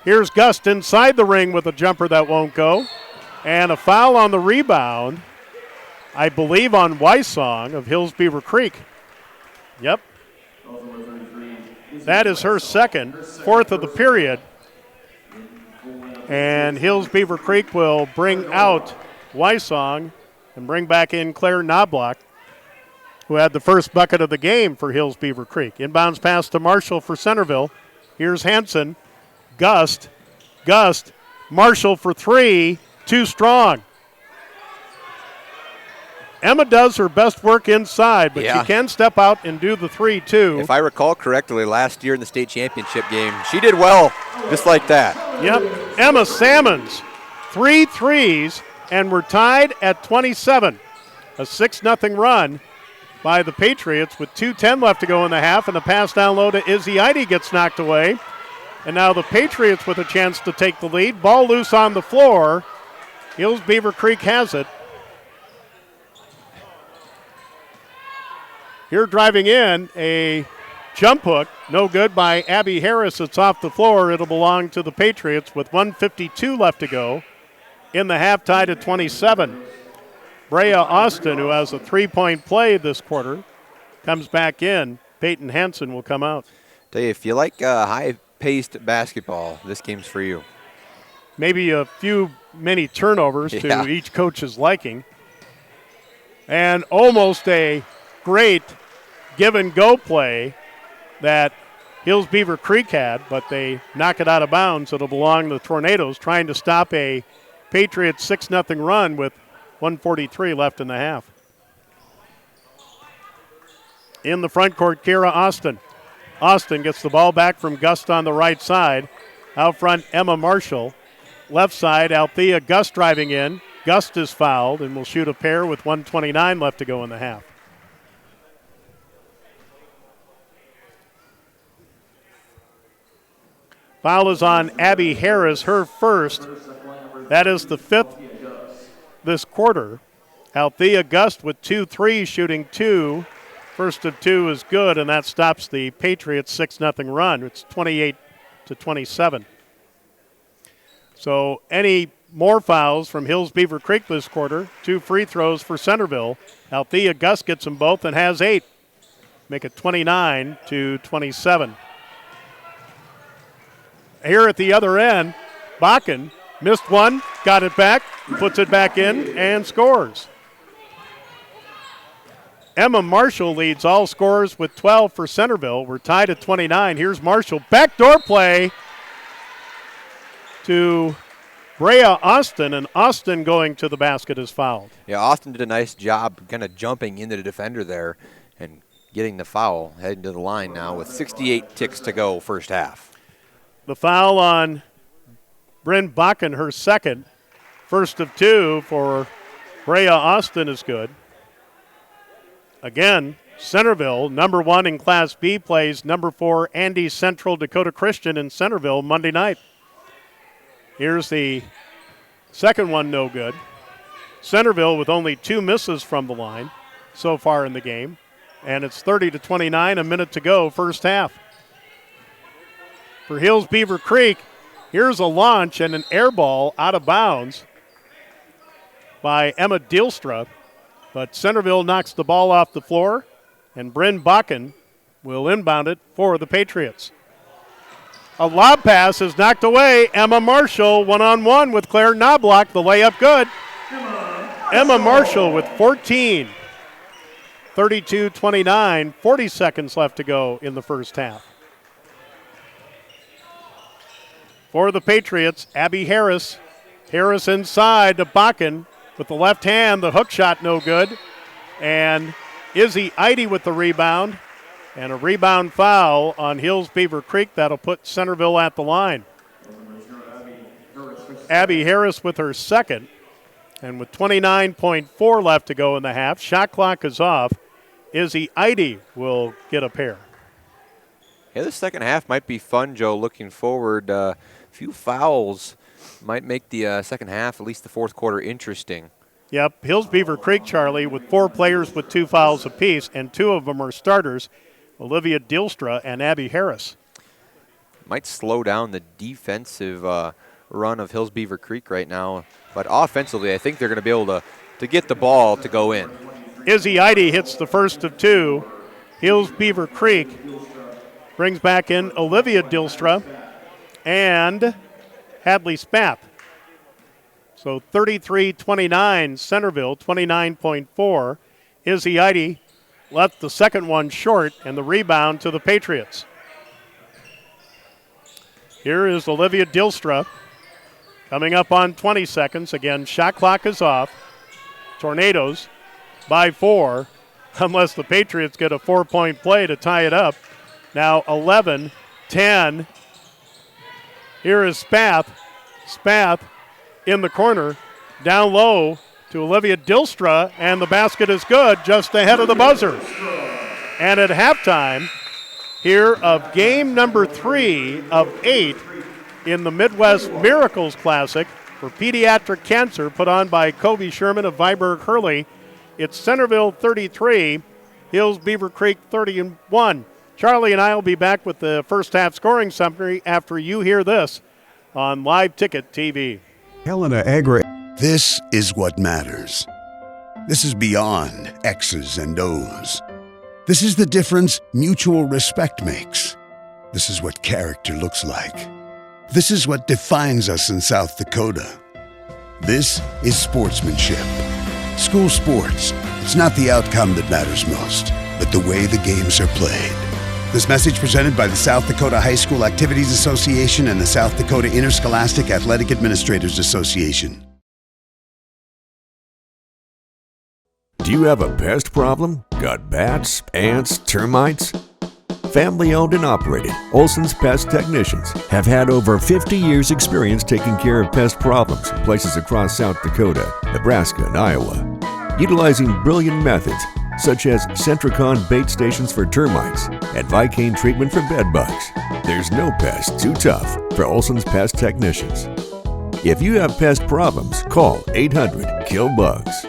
Here's Gust inside the ring with a jumper that won't go. And a foul on the rebound, I believe on Wysong of Hills Beaver Creek. Yep. That is her second, fourth of the period. And Hills Beaver Creek will bring out Wysong and bring back in Claire Knobloch, who had the first bucket of the game for Hills Beaver Creek. Inbounds pass to Marshall for Centerville. Here's Hansen. Gust. Gust. Marshall for three. Too strong. Emma does her best work inside, but she can step out and do the 3 too. If I recall correctly, last year in the state championship game, she did well just like that. Yep. Emma Salmons, 3 threes, and we're tied at 27. A 6-0 run by the Patriots with 2:10 left to go in the half, and the pass down low to Izzy Eide gets knocked away. And now the Patriots with a chance to take the lead. Ball loose on the floor. Hills Beaver Creek has it. Here driving in, a jump hook, no good by Abby Harris. It's off the floor. It'll belong to the Patriots with 1:52 left to go in the half, tied at 27. Brea Austin, who has a 3-point play this quarter, comes back in. Peyton Hansen will come out. Tell you, if you like high-paced basketball, this game's for you. Maybe a few many turnovers to each coach's liking. And almost a great give-and-go play that Hills Beaver Creek had, but they knock it out of bounds. It'll belong to the Tornadoes, trying to stop a Patriots 6-0 run with 1:43 left in the half. In the front court, Kira Austin. Austin gets the ball back from Gust on the right side. Out front, Emma Marshall. Left side, Althea Gust driving in. Gust is fouled and will shoot a pair with 1:29 left to go in the half. Foul is on Abby Harris, her first. That is the 5th this quarter. Althea Gust with 2 threes, shooting 2. First of 2 is good, and that stops the Patriots 6-0 run. It's 28-27. So any more fouls from Hills Beaver Creek this quarter? 2 free throws for Centerville. Althea Gust gets them both and has 8. Make it 29-27. Here at the other end, Bakken missed one, got it back, puts it back in, and scores. Emma Marshall leads all scorers with 12 for Centerville. We're tied at 29. Here's Marshall. Backdoor play to Brea Austin, and Austin going to the basket is fouled. Yeah, Austin did a nice job kind of jumping into the defender there and getting the foul, heading to the line now with 68 ticks to go first half. The foul on Bryn Bakken, her second. First of 2 for Brea Austin is good. Again, Centerville, number 1 in Class B, plays number 4 Andy Central Dakota Christian in Centerville Monday night. Here's the second one, no good. Centerville with only 2 misses from the line so far in the game. And it's 30-29, a minute to go, first half. For Hills Beaver Creek, here's a launch and an air ball out of bounds by Emma Dielstra. But Centerville knocks the ball off the floor, and Bryn Bakken will inbound it for the Patriots. A lob pass is knocked away. Emma Marshall one-on-one with Claire Knobloch. The layup good. Emma Marshall with 14. 32-29, 40 seconds left to go in the first half. For the Patriots, Abby Harris. Harris inside to Bakken with the left hand. The hook shot no good. And Izzy Eide with the rebound. And a rebound foul on Hills Beaver Creek. That'll put Centerville at the line. Abby Harris with her second. And with 29.4 left to go in the half, shot clock is off. Izzy Eide will get a pair. Yeah, this second half might be fun, Joe, looking forward. A few fouls might make the second half, at least the fourth quarter, interesting. Yep, Hills Beaver Creek, Charlie, with 4 players with 2 fouls apiece, and 2 of them are starters, Olivia Dilstra and Abby Harris. Might slow down the defensive run of Hills Beaver Creek right now, but offensively I think they're going to be able to get the ball to go in. Izzy Eide hits the first of 2. Hills Beaver Creek brings back in Olivia Dilstra and Hadley Spath. So 33-29 Centerville, 29.4. Izzy Eide left the second one short and the rebound to the Patriots. Here is Olivia Dilstra coming up on 20 seconds. Again, shot clock is off. Tornadoes by 4, unless the Patriots get a 4-point play to tie it up. Now 11-10. Here is Spath. Spath in the corner, down low to Olivia Dilstra, and the basket is good just ahead of the buzzer. And at halftime here of game number 3 of 8 in the Midwest Miracles Classic for pediatric cancer put on by Kobe Sherman of Viborg Hurley, it's Centerville 33, Hills Beaver Creek 31. Charlie and I will be back with the first half scoring summary after you hear this on Live Ticket TV. Helena Agri. This is what matters. This is beyond X's and O's. This is the difference mutual respect makes. This is what character looks like. This is what defines us in South Dakota. This is sportsmanship. School sports, it's not the outcome that matters most, but the way the games are played. This message presented by the South Dakota High School Activities Association and the South Dakota Interscholastic Athletic Administrators Association. Do you have a pest problem? Got bats, ants, termites? Family owned and operated, Olson's Pest Technicians have had over 50 years experience taking care of pest problems in places across South Dakota, Nebraska, and Iowa. Utilizing brilliant methods such as Centricon bait stations for termites and Vicane treatment for bed bugs. There's no pest too tough for Olson's Pest Technicians. If you have pest problems, call 800-KILL-BUGS.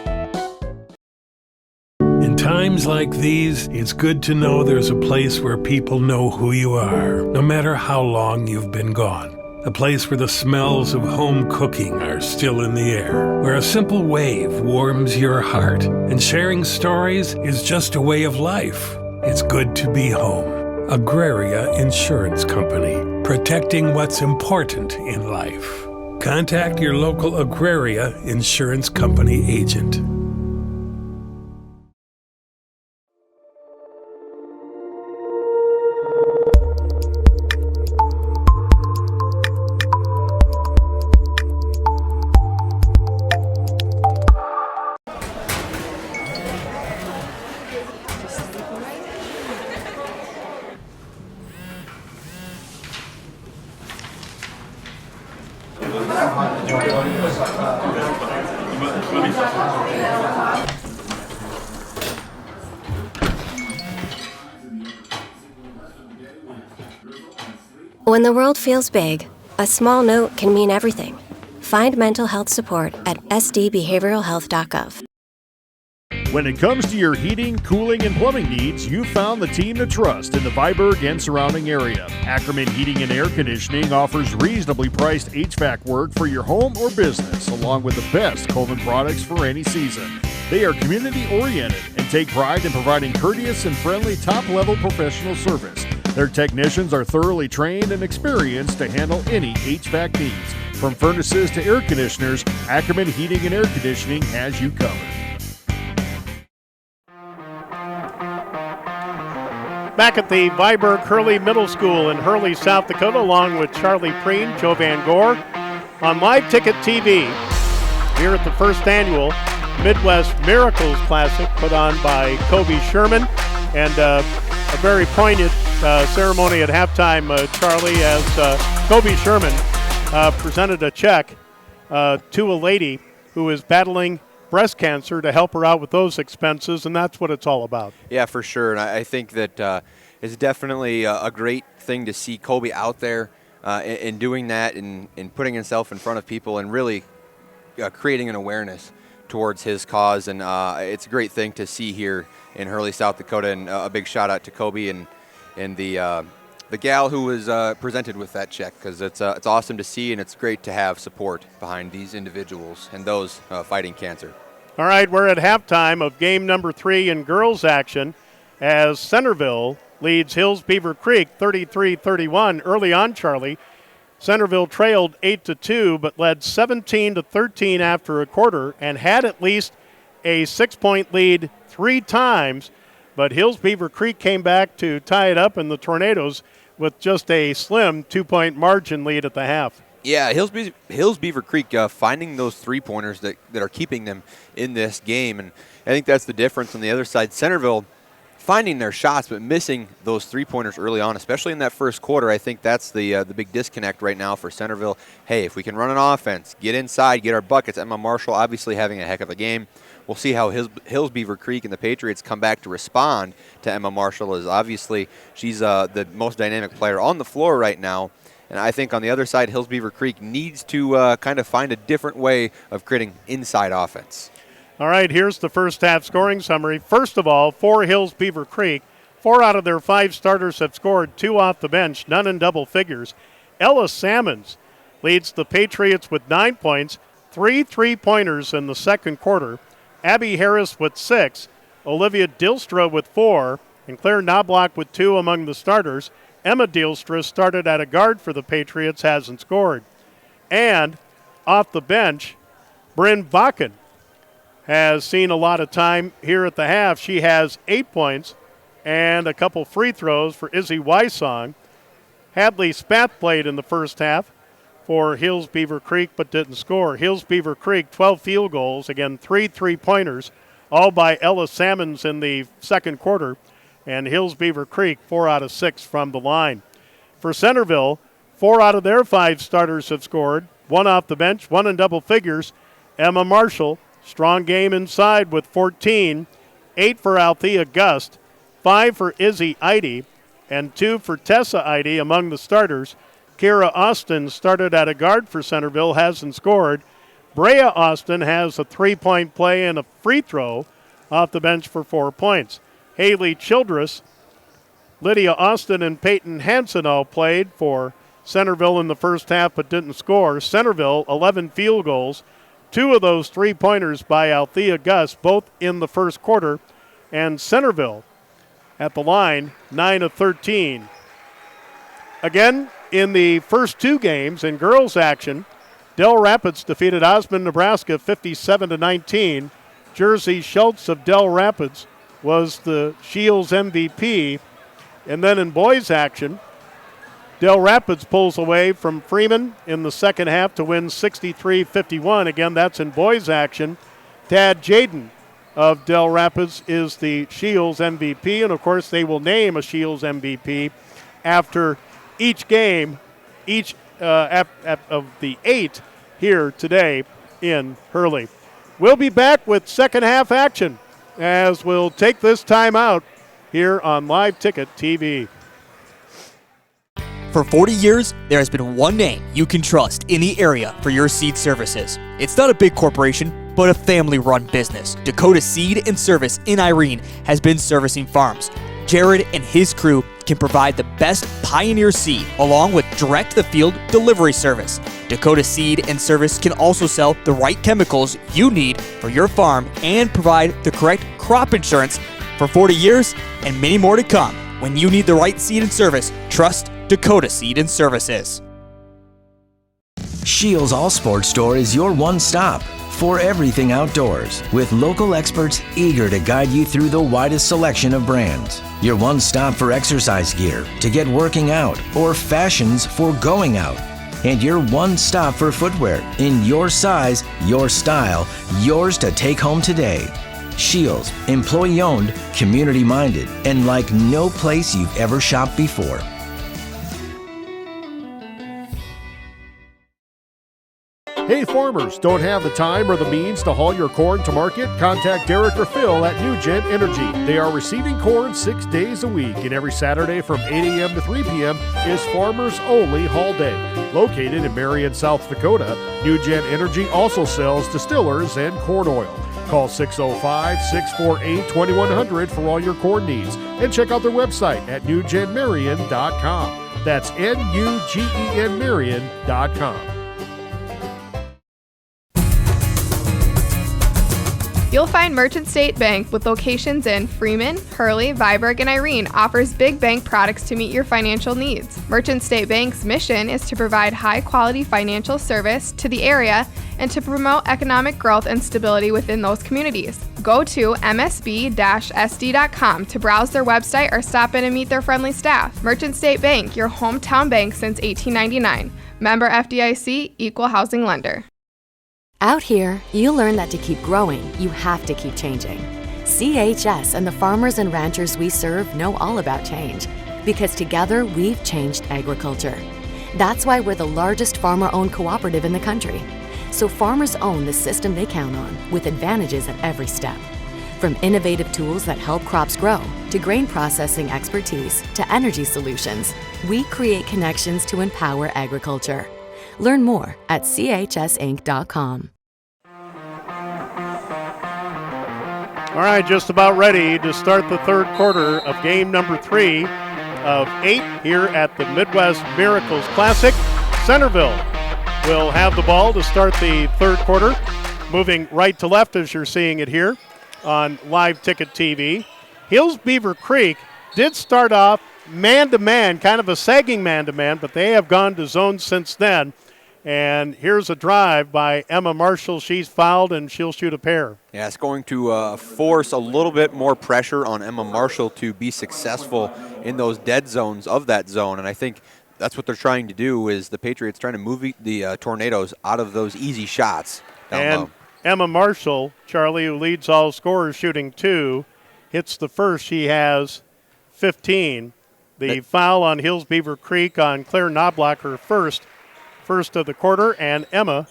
In times like these, it's good to know there's a place where people know who you are, no matter how long you've been gone. A place where the smells of home cooking are still in the air, where a simple wave warms your heart, and sharing stories is just a way of life. It's good to be home. Agraria Insurance Company, protecting what's important in life. Contact your local Agraria Insurance Company agent. When the world feels big, a small note can mean everything. Find mental health support at sdbehavioralhealth.gov. When it comes to your heating, cooling, and plumbing needs, you've found the team to trust in the Viborg and surrounding area. Ackerman Heating and Air Conditioning offers reasonably priced HVAC work for your home or business, along with the best Coleman products for any season. They are community-oriented and take pride in providing courteous and friendly top-level professional service. Their technicians are thoroughly trained and experienced to handle any HVAC needs. From furnaces to air conditioners, Ackerman Heating and Air Conditioning has you covered. Back at the Viborg Hurley Middle School in Hurley, South Dakota, along with Charlie Preen, Joe Van Gore, on Live Ticket TV, here at the first annual Midwest Miracles Classic put on by Kobe Sherman. And a very poignant ceremony at halftime, Charlie, as Kobe Sherman presented a check to a lady who is battling breast cancer to help her out with those expenses, and that's what it's all about. Yeah, for sure. And I think that it's definitely a great thing to see Kobe out there and doing that and putting himself in front of people and really creating an awareness towards his cause. And it's a great thing to see here in Hurley, South Dakota. And a big shout out to Kobe and the gal who was presented with that check, because it's awesome to see, and it's great to have support behind these individuals and those fighting cancer. All right, we're at halftime of game number 3 in girls action as Centerville leads Hills Beaver Creek 33-31. Early on, Charlie, Centerville trailed 8-2, but led 17-13 after a quarter and had at least a 6-point lead 3 times. But Hills Beaver Creek came back to tie it up, and the Tornadoes with just a slim 2-point margin lead at the half. Yeah, Hills Beaver Creek finding those 3-pointers that are keeping them in this game. And I think that's the difference on the other side. Centerville finding their shots but missing those 3-pointers early on, especially in that first quarter. I think that's the big disconnect right now for Centerville. Hey, if we can run an offense, get inside, get our buckets. Emma Marshall obviously having a heck of a game. We'll see how Hills Beaver Creek and the Patriots come back to respond to Emma Marshall, as obviously she's the most dynamic player on the floor right now. And I think on the other side, Hills Beaver Creek needs to kind of find a different way of creating inside offense. All right, here's the first half scoring summary. First of all, for Hills Beaver Creek, 4 out of their 5 starters have scored, 2 off the bench, none in double figures. Ella Salmons leads the Patriots with 9 points, 3 3-pointers in the second quarter. Abby Harris with 6, Olivia Dilstra with 4, and Claire Knobloch with 2 among the starters. Emma Dilstra started at a guard for the Patriots, hasn't scored. And off the bench, Bryn Bakken has seen a lot of time here at the half. She has 8 points and a couple free throws for Izzy Wysong. Hadley Spath played in the first half for Hills Beaver Creek but didn't score. Hills Beaver Creek, 12 field goals, again 3 3-pointers, all by Ella Salmons in the second quarter. And Hills Beaver Creek, 4 out of 6 from the line. For Centerville, 4 out of their 5 starters have scored, 1 off the bench, 1 in double figures. Emma Marshall, strong game inside with 14, 8 for Althea Gust, 5 for Izzy Eide, and 2 for Tessa Eide among the starters. Kira Austin started at a guard for Centerville, hasn't scored. Brea Austin has a 3-point play and a free throw off the bench for 4 points. Haley Childress, Lydia Austin, and Peyton Hansen all played for Centerville in the first half but didn't score. Centerville, 11 field goals, 2 of those 3-pointers by Althea Gus, both in the first quarter. And Centerville at the line, 9 of 13. Again, in the first 2 games in girls action, Del Rapids defeated Osmond, Nebraska 57-19. Jersey Schultz of Del Rapids was the Shields MVP. And then in boys action, Del Rapids pulls away from Freeman in the second half to win 63-51. Again, that's in boys action. Tad Jaden of Del Rapids is the Shields MVP. And, of course, they will name a Shields MVP after each game, of the 8 here today in Hurley. We'll be back with second half action as we'll take this time out here on Live Ticket TV. For 40 years, there has been one name you can trust in the area for your seed services. It's not a big corporation, but a family-run business. Dakota Seed and Service in Irene has been servicing farms. Jared and his crew can provide the best Pioneer seed along with direct-to-the-field delivery service. Dakota Seed and Service can also sell the right chemicals you need for your farm and provide the correct crop insurance for 40 years and many more to come. When you need the right seed and service, trust Dakota Seed and Services. Shields All Sports Store is your one stop for everything outdoors, with local experts eager to guide you through the widest selection of brands. Your one stop for exercise gear to get working out or fashions for going out. And your one stop for footwear in your size, your style, yours to take home today. Shields, employee-owned, community-minded, and like no place you've ever shopped before. Hey farmers, don't have the time or the means to haul your corn to market? Contact Derek or Phil at New Gen Energy. They are receiving corn 6 days a week, and every Saturday from 8 a.m. to 3 p.m. is Farmers Only Haul Day. Located in Marion, South Dakota, New Gen Energy also sells distillers and corn oil. Call 605-648-2100 for all your corn needs, and check out their website at newgenmarion.com. That's NUGEN Marion.com. You'll find Merchant State Bank with locations in Freeman, Hurley, Viborg, and Irene offers big bank products to meet your financial needs. Merchant State Bank's mission is to provide high-quality financial service to the area and to promote economic growth and stability within those communities. Go to msb-sd.com to browse their website or stop in and meet their friendly staff. Merchant State Bank, your hometown bank since 1899. Member FDIC, Equal Housing Lender. Out here, you learn that to keep growing, you have to keep changing. CHS and the farmers and ranchers we serve know all about change, because together we've changed agriculture. That's why we're the largest farmer-owned cooperative in the country. So farmers own the system they count on, with advantages at every step. From innovative tools that help crops grow, to grain processing expertise, to energy solutions, we create connections to empower agriculture. Learn more at chsinc.com. All right, just about ready to start the third quarter of game number 3 of 8 here at the Midwest Miracles Classic. Centerville will have the ball to start the third quarter, moving right to left as you're seeing it here on Live Ticket TV. Hills Beaver Creek did start off man-to-man, kind of a sagging man-to-man, but they have gone to zone since then. And here's a drive by Emma Marshall. She's fouled, and she'll shoot a pair. Yeah, it's going to force a little bit more pressure on Emma Marshall to be successful in those dead zones of that zone. And I think that's what they're trying to do, is the Patriots trying to move the Tornadoes out of those easy shots down low. Emma Marshall, Charlie, who leads all scorers, shooting 2, hits the first. She has 15. The foul on Hills Beaver Creek on Claire Knobloch, her first of the quarter, and Emma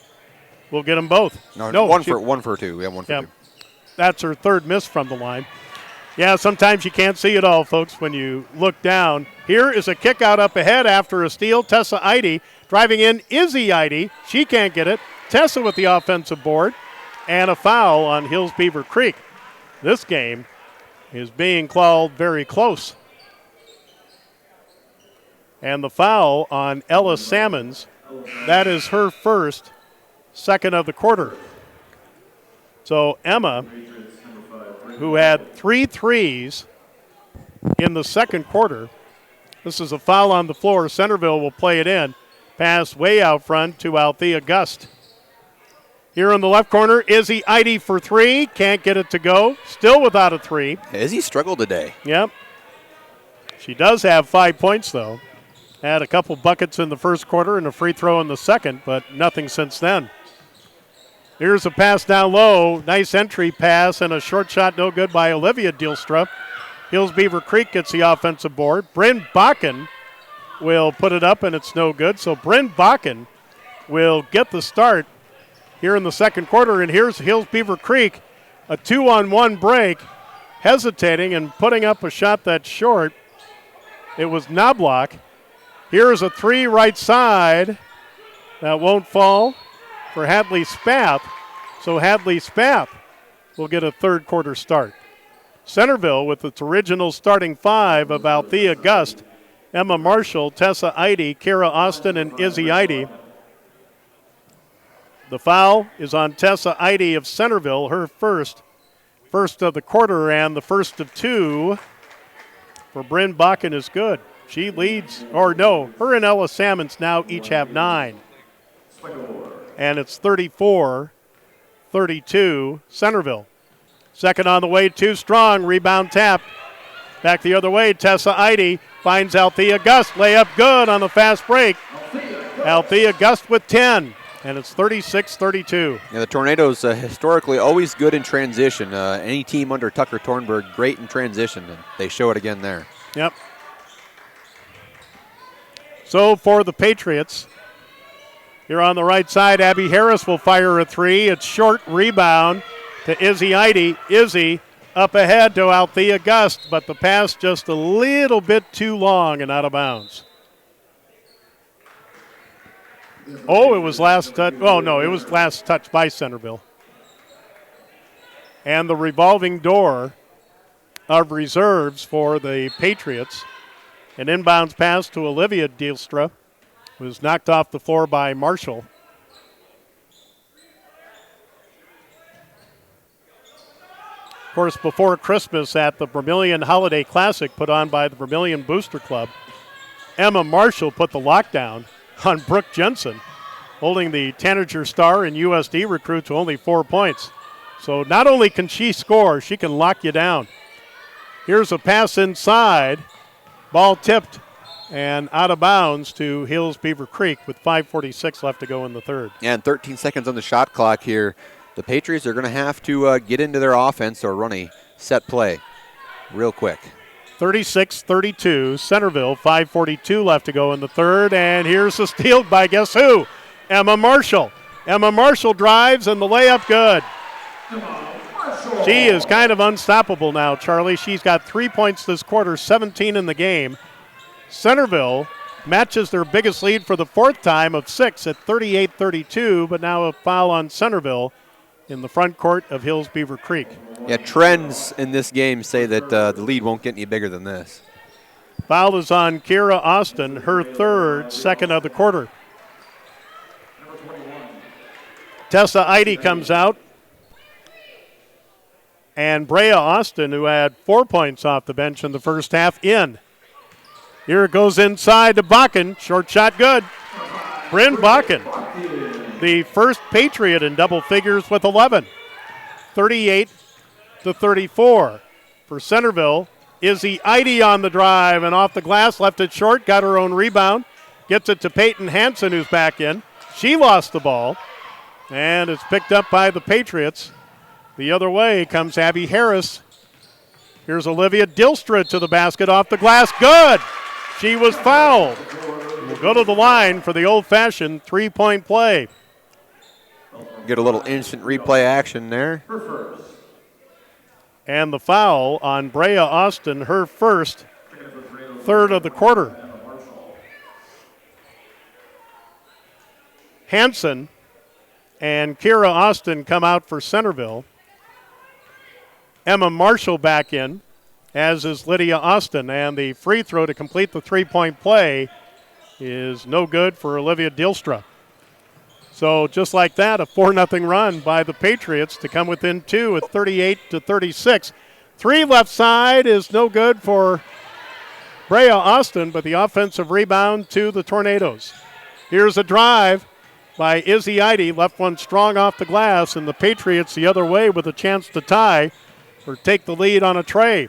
will get them both. No, one for two. Yeah, one for two. That's her third miss from the line. Yeah, sometimes you can't see it all, folks, when you look down. Here is a kick out up ahead after a steal. Tessa Eide driving in. Izzy Eide. She can't get it. Tessa with the offensive board, and a foul on Hills Beaver Creek. This game is being called very close. And the foul on Ella Salmons, that is her first, second of the quarter. So Emma, who had 3 threes in the second quarter, this is a foul on the floor. Centerville will play it in. Pass way out front to Althea Gust. Here in the left corner, Izzy Eide for 3. Can't get it to go. Still without a 3. Izzy struggled today. Yep. She does have 5 points, though. Had a couple buckets in the first quarter and a free throw in the second, but nothing since then. Here's a pass down low. Nice entry pass and a short shot, no good by Olivia Dielstra. Hills Beaver Creek gets the offensive board. Bryn Bakken will put it up, and it's no good. So Bryn Bakken will get the start here in the second quarter. And here's Hills Beaver Creek, a 2-on-1 break, hesitating and putting up a shot that's short. It was Knobloch. Here's a 3 right side. That won't fall for Hadley Spath. So Hadley Spath will get a third quarter start. Centerville with its original starting 5 of Althea Gust, Emma Marshall, Tessa Eide, Kara Austin, and Izzy Eide. The foul is on Tessa Eide of Centerville, her first of the quarter, and the first of 2 for Bryn Bakken is good. She leads, or no, her and Ella Salmons now each have 9. And it's 34-32 Centerville. Second on the way, too strong. Rebound tap. Back the other way, Tessa Eide finds Althea Gust. Layup good on the fast break. Althea Gust with 10. and it's 36-32. Yeah, the Tornadoes historically always good in transition. Any team under Tucker Tornberg, great in transition, and they show it again there. Yep. So for the Patriots, here on the right side, Abby Harris will fire a three. It's short, rebound to Izzy Eide. Izzy up ahead to Althea Gust, but the pass just a little bit too long and out of bounds. Oh, it was last touch. Oh, no, it was last touch by Centerville. And the revolving door of reserves for the Patriots. An inbounds pass to Olivia Dijkstra was knocked off the floor by Marshall. Of course, before Christmas at the Vermilion Holiday Classic put on by the Vermilion Booster Club, Emma Marshall put the lockdown on Brooke Jensen, holding the Tanager Star and USD recruit to only 4 points. So not only can she score, she can lock you down. Here's a pass inside. Ball tipped and out of bounds to Hills Beaver Creek with 5:46 left to go in the third. Yeah, and 13 seconds on the shot clock here. The Patriots are going to have to get into their offense or run a set play real quick. 36-32, Centerville, 5:42 left to go in the third, and here's a steal by guess who? Emma Marshall. Emma Marshall drives, and the layup good. She is kind of unstoppable now, Charlie. She's got 3 points this quarter, 17 in the game. Centerville matches their biggest lead for the fourth time of 6 at 38-32, but now a foul on Centerville in the front court of Hills Beaver Creek. Yeah, trends in this game say that the lead won't get any bigger than this. Foul is on Kira Austin, her third, second of the quarter. Tessa Eide comes out. And Brea Austin, who had 4 points off the bench in the first half, in. Here it goes inside to Bakken. Short shot good. Bryn Bakken, the first Patriot in double figures with 11. 38-34 for Centerville. Izzy Eide on the drive and off the glass, left it short, got her own rebound. Gets it to Peyton Hansen, who's back in. She lost the ball, and it's picked up by the Patriots. The other way comes Abby Harris. Here's Olivia Dijkstra to the basket off the glass. Good! She was fouled. We'll go to the line for the old-fashioned three-point play. Get a little instant replay action there. And the foul on Brea Austin, her first, third of the quarter. Hansen and Kira Austin come out for Centerville. Emma Marshall back in, as is Lydia Austin. And the free throw to complete the three-point play is no good for Olivia Dijkstra. So just like that, a 4-0 run by the Patriots to come within two at 38-36. Three left side is no good for Brea Austin, but the offensive rebound to the Tornadoes. Here's a drive by Izzy Eide, left one strong off the glass, and the Patriots the other way with a chance to tie or take the lead on a tray.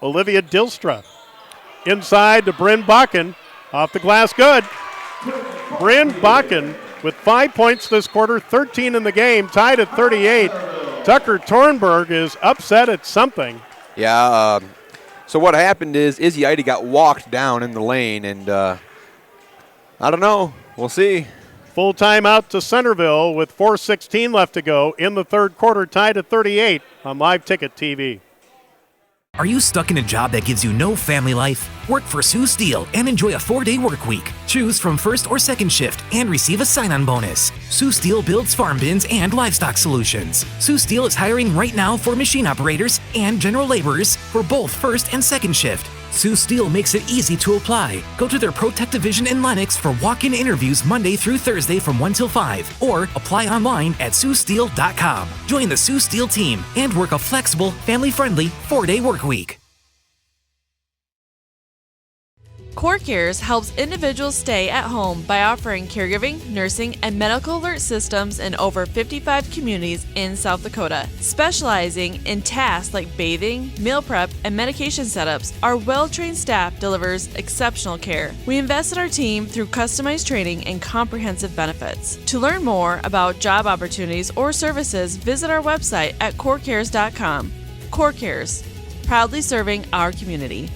Olivia Dijkstra inside to Bryn Bakken, off the glass, good. Bryn Bakken with 5 points this quarter, 13 in the game, tied at 38. Tucker Tornberg is upset at something. Yeah, so what happened is Izzy Eide got walked down in the lane, and I don't know. We'll see. Full timeout to Centerville with 4:16 left to go in the third quarter, tied at 38 on Live Ticket TV. Are you stuck in a job that gives you no family life? Work for Sioux Steel and enjoy a 4-day work week. Choose from first or second shift and receive a sign-on bonus. Sioux Steel builds farm bins and livestock solutions. Sioux Steel is hiring right now for machine operators and general laborers for both first and second shift. Sioux Steel makes it easy to apply. Go to their ProTech division in Lenox for walk-in interviews Monday through Thursday from 1 till 5, or apply online at SiouxSteel.com. Join the Sioux Steel team and work a flexible, family-friendly 4-day work week. CoreCares helps individuals stay at home by offering caregiving, nursing, and medical alert systems in over 55 communities in South Dakota. Specializing in tasks like bathing, meal prep, and medication setups, our well-trained staff delivers exceptional care. We invest in our team through customized training and comprehensive benefits. To learn more about job opportunities or services, visit our website at corecares.com. CoreCares, proudly serving our community.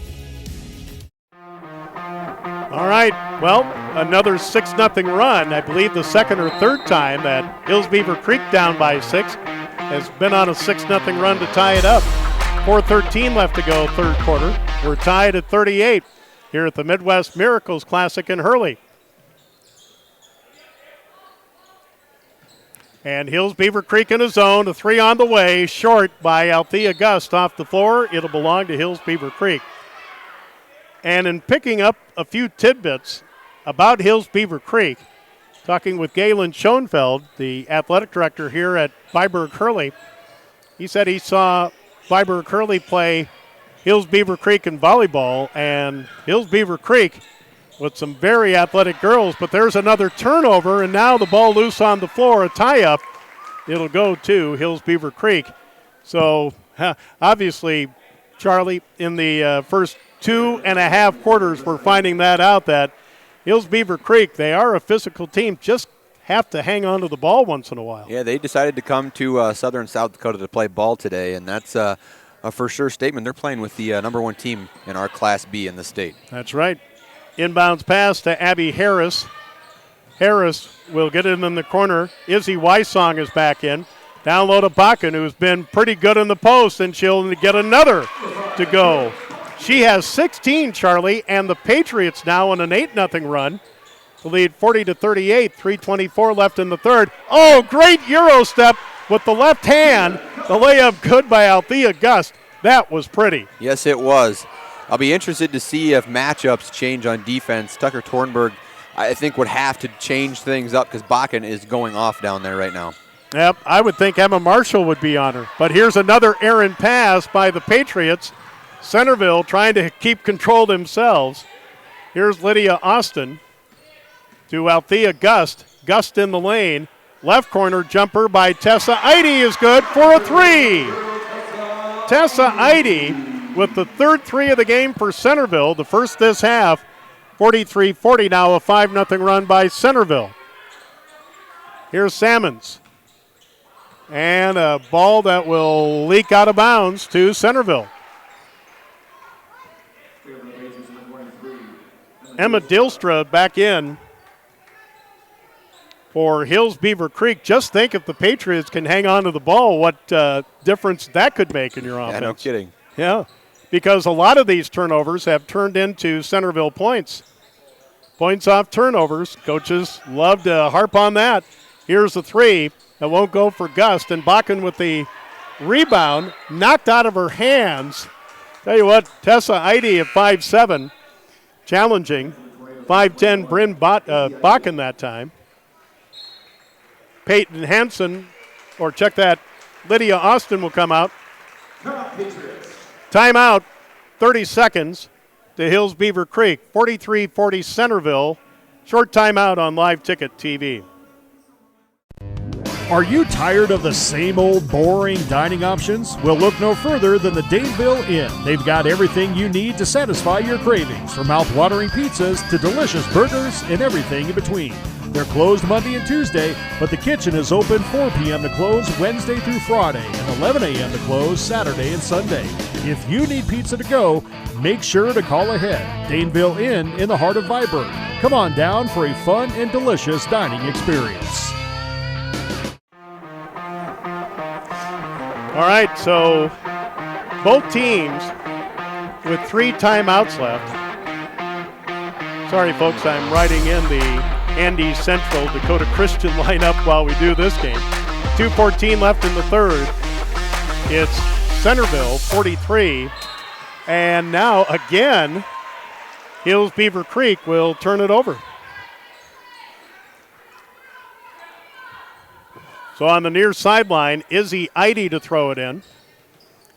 All right, well, another 6-0 run. I believe the second or third time that Hills Beaver Creek down by 6 has been on a 6-0 run to tie it up. 4:13 left to go, third quarter. We're tied at 38 here at the Midwest Miracles Classic in Hurley. And Hills Beaver Creek in a zone, a 3 on the way, short by Althea Gust off the floor. It'll belong to Hills Beaver Creek. And in picking up a few tidbits about Hills Beaver Creek, talking with Galen Schoenfeld, the athletic director here at Viborg Hurley, he said he saw Viborg Hurley play Hills Beaver Creek in volleyball, and Hills Beaver Creek with some very athletic girls, but there's another turnover, and now the ball loose on the floor, a tie-up. It'll go to Hills Beaver Creek. So obviously, Charlie, in the first 2.5 quarters, we're finding that out, that Hills Beaver Creek, they are a physical team, just have to hang on to the ball once in a while. Yeah, they decided to come to Southern South Dakota to play ball today, and that's a for sure statement. They're playing with the #1 team in our Class B in the state. That's right. Inbounds pass to Abby Harris. Harris will get it in the corner. Izzy Wysong is back in. Down low to Bakken, who's been pretty good in the post, and she'll get another to go. She has 16, Charlie, and the Patriots now on an 8-0 run. The lead 40-38, 3:24 left in the third. Oh, great Euro step with the left hand. The layup good by Althea Gust. That was pretty. Yes, it was. I'll be interested to see if matchups change on defense. Tucker Tornberg, I think, would have to change things up because Bakken is going off down there right now. Yep, I would think Emma Marshall would be on her. But here's another errant pass by the Patriots. Centerville trying to keep control themselves. Here's Lydia Austin to Althea Gust. Gust in the lane. Left corner jumper by Tessa Eide is good for a 3. Tessa Eide with the third 3 of the game for Centerville, the first this half. 43-40 now, a 5-0 run by Centerville. Here's Salmons. And a ball that will leak out of bounds to Centerville. Emma Dilstra back in for Hills Beaver Creek. Just think if the Patriots can hang on to the ball, what difference that could make in your offense. Yeah, no kidding. Yeah, because a lot of these turnovers have turned into Centerville points. Points off turnovers. Coaches love to harp on that. Here's the 3 that won't go for Gust, and Bakken with the rebound knocked out of her hands. Tell you what, Tessa Eide at 5'7", challenging. 5'10", Bryn Bakken that time. Peyton Hansen, or check that, Lydia Austin will come out. Timeout, 30 seconds to Hills Beaver Creek. 43-40 Centerville. Short timeout on Live Ticket TV. Are you tired of the same old boring dining options? Well, look no further than the Daneville Inn. They've got everything you need to satisfy your cravings, from mouth-watering pizzas to delicious burgers and everything in between. They're closed Monday and Tuesday, but the kitchen is open 4 p.m. to close Wednesday through Friday and 11 a.m. to close Saturday and Sunday. If you need pizza to go, make sure to call ahead. Daneville Inn in the heart of Viborg. Come on down for a fun and delicious dining experience. All right, so both teams with 3 timeouts left. Sorry, folks, I'm writing in the Andy Central Dakota Christian lineup while we do this game. 2:14 left in the third. It's Centerville 43, and now again, Hills Beaver Creek will turn it over. So on the near sideline, Izzy Eide to throw it in.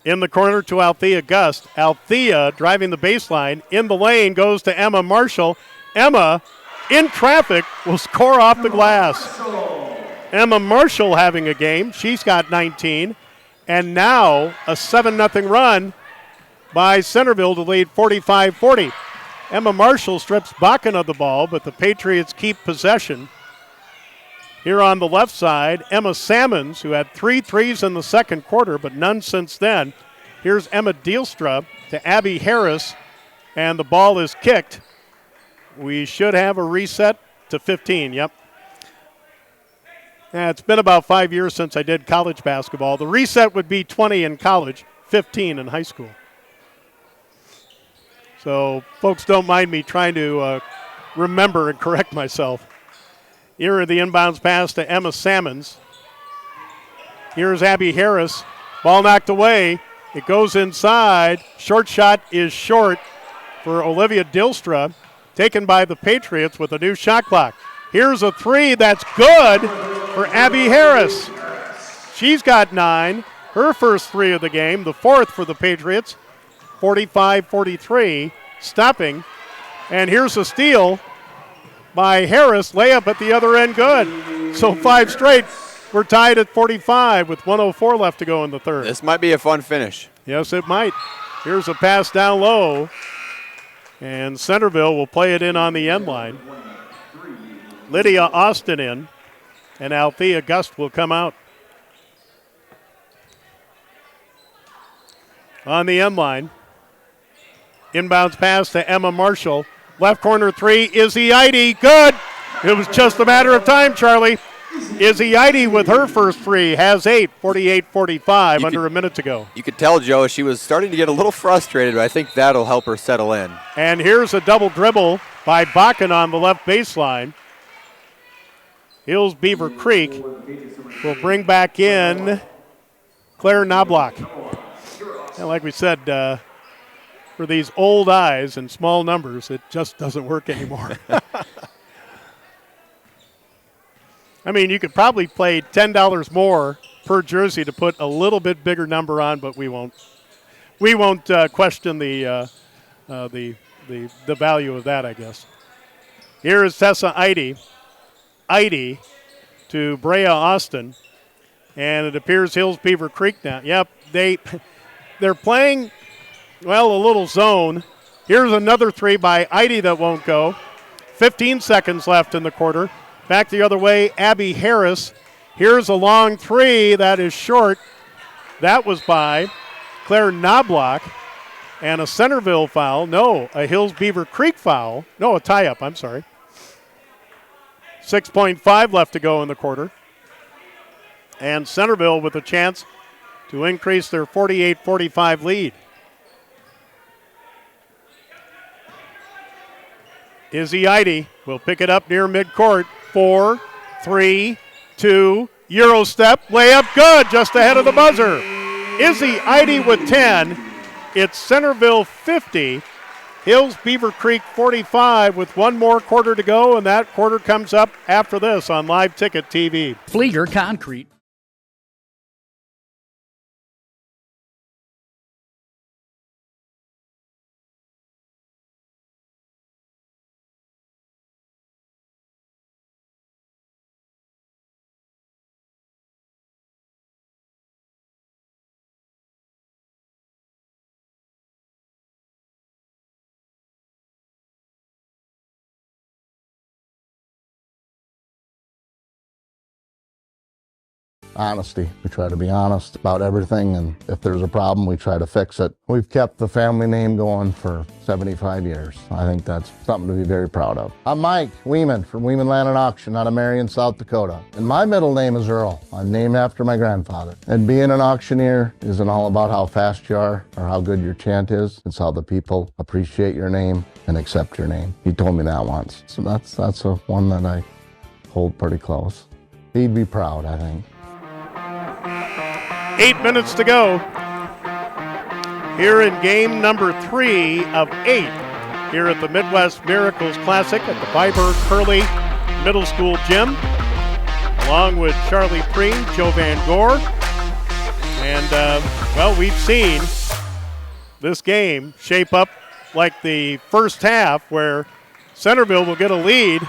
In the corner to Althea Gust. Althea driving the baseline. In the lane goes to Emma Marshall. Emma, in traffic, will score off the glass. Emma Marshall having a game. She's got 19. And now a 7-0 run by Centerville to lead 45-40. Emma Marshall strips Bakken of the ball, but the Patriots keep possession. Here on the left side, Emma Sammons, who had 3 threes in the second quarter, but none since then. Here's Emma Dielstra to Abby Harris, and the ball is kicked. We should have a reset to 15, yep. Yeah, it's been about 5 years since I did college basketball. The reset would be 20 in college, 15 in high school. So folks don't mind me trying to remember and correct myself. Here are the inbounds pass to Emma Sammons. Here's Abby Harris. Ball knocked away. It goes inside. Short shot is short for Olivia Dilstra, taken by the Patriots with a new shot clock. Here's a three that's good for Abby Harris. She's got 9. Her first 3 of the game, the 4th for the Patriots. 45-43, stopping. And here's a steal by Harris. Layup at the other end, good. So 5 straight. We're tied at 45 with 1:04 left to go in the third. This might be a fun finish. Yes, it might. Here's a pass down low. And Centerville will play it in on the end line. Lydia Austin in. And Althea Gust will come out. On the end line. Inbounds pass to Emma Marshall. Left corner 3, Izzy Eide, good. It was just a matter of time, Charlie. Izzy Eide with her first 3 has 8, 48-45, under a minute to go. You could tell, Joe, she was starting to get a little frustrated, but I think that'll help her settle in. And here's a double dribble by Bakken on the left baseline. Hills Beaver Creek will bring back in Claire Knobloch. And like we said, for these old eyes and small numbers, it just doesn't work anymore. I mean, you could probably pay $10 more per jersey to put a little bit bigger number on, but we won't. We won't question the value of that, I guess. Here is Tessa Eide. Eide to Brea Austin, and it appears Hills Beaver Creek now. Yep, they're playing, well, a little zone. Here's another 3 by Eide that won't go. 15 seconds left in the quarter. Back the other way, Abby Harris. Here's a long 3 that is short. That was by Claire Knobloch. And a Centerville foul. No, a Hills Beaver Creek foul. No, a tie-up, I'm sorry. 6.5 left to go in the quarter. And Centerville with a chance to increase their 48-45 lead. Izzy Eide will pick it up near midcourt. 4, 3, 2, Euro step, layup good, just ahead of the buzzer. Izzy Eide with 10. It's Centerville 50. Hills Beaver Creek 45 with 1 more quarter to go, and that quarter comes up after this on Live Ticket TV. Flieger Concrete. Honesty. We try to be honest about everything, and if there's a problem, we try to fix it. We've kept the family name going for 75 years. I think that's something to be very proud of. I'm Mike Weeman from Weeman Land and Auction out of Marion, South Dakota. And my middle name is Earl. I'm named after my grandfather. And being an auctioneer isn't all about how fast you are or how good your chant is. It's how the people appreciate your name and accept your name. He told me that once. So that's a one that I hold pretty close. He'd be proud, I think. 8 minutes to go. Here in game number 3 of 8 here at the Midwest Miracles Classic at the Beaver Curley Middle School Gym, along with Charlie Preen, Joe Van Gore, And, we've seen this game shape up like the first half where Centerville will get a lead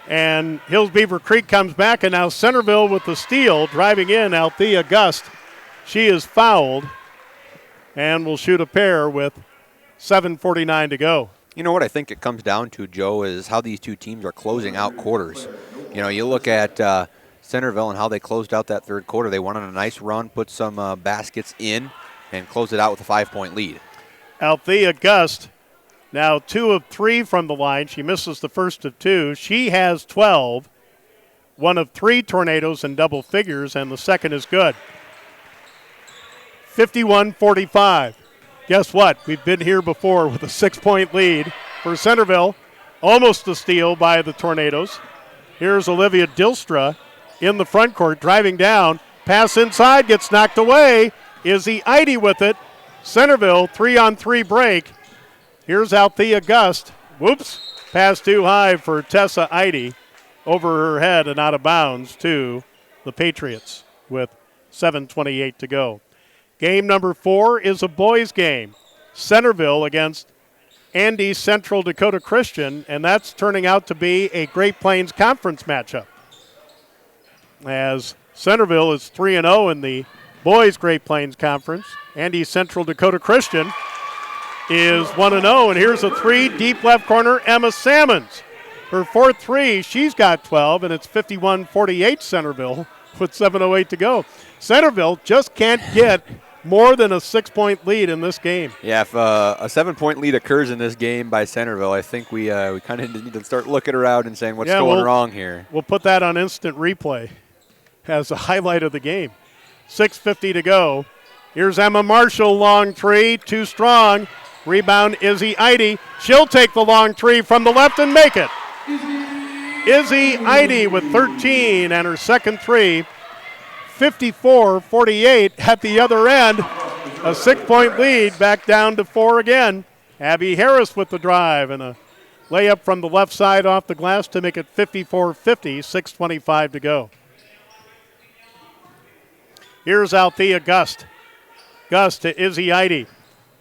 and Hills Beaver Creek comes back, and now Centerville with the steal, driving in Althea Gust. She is fouled and will shoot a pair with 7:49 to go. You know what I think it comes down to, Joe, is how these two teams are closing out quarters. You know, you look at Centerville and how they closed out that third quarter. They went on a nice run, put some baskets in, and closed it out with a 5-point lead. Althea Gust, now 2 of 3 from the line. She misses the first of 2. She has 12, 1 of 3 tornadoes in double figures, and the second is good. 51-45. Guess what? We've been here before with a 6-point lead for Centerville. Almost a steal by the Tornadoes. Here's Olivia Dilstra in the front court, driving down. Pass inside, gets knocked away. Izzy Eide with it. Centerville, 3-on-3 break. Here's Althea Gust. Whoops. Pass too high for Tessa Eide. Over her head and out of bounds to the Patriots with 7:28 to go. Game number 4 is a boys' game. Centerville against Andy Central Dakota Christian, and that's turning out to be a Great Plains Conference matchup. As Centerville is 3-0 in the boys' Great Plains Conference, Andy Central Dakota Christian is 1-0, and here's a 3 deep left corner, Emma Salmons. Her 4th 3, she's got 12, and it's 51-48 Centerville with 7:08 to go. Centerville just can't get more than a 6-point lead in this game. Yeah, if a 7-point lead occurs in this game by Centerville, I think we kind of need to start looking around and saying what's going wrong here. We'll put that on instant replay as a highlight of the game. 6:50 to go. Here's Emma Marshall, long 3, too strong. Rebound, Izzy Eide. She'll take the long 3 from the left and make it. Izzy Eide with 13 and her second 3. 54-48 at the other end. A 6-point lead, back down to 4 again. Abby Harris with the drive and a layup from the left side off the glass to make it 54-50, 6:25 to go. Here's Althea Gust. Gust to Izzy Eide.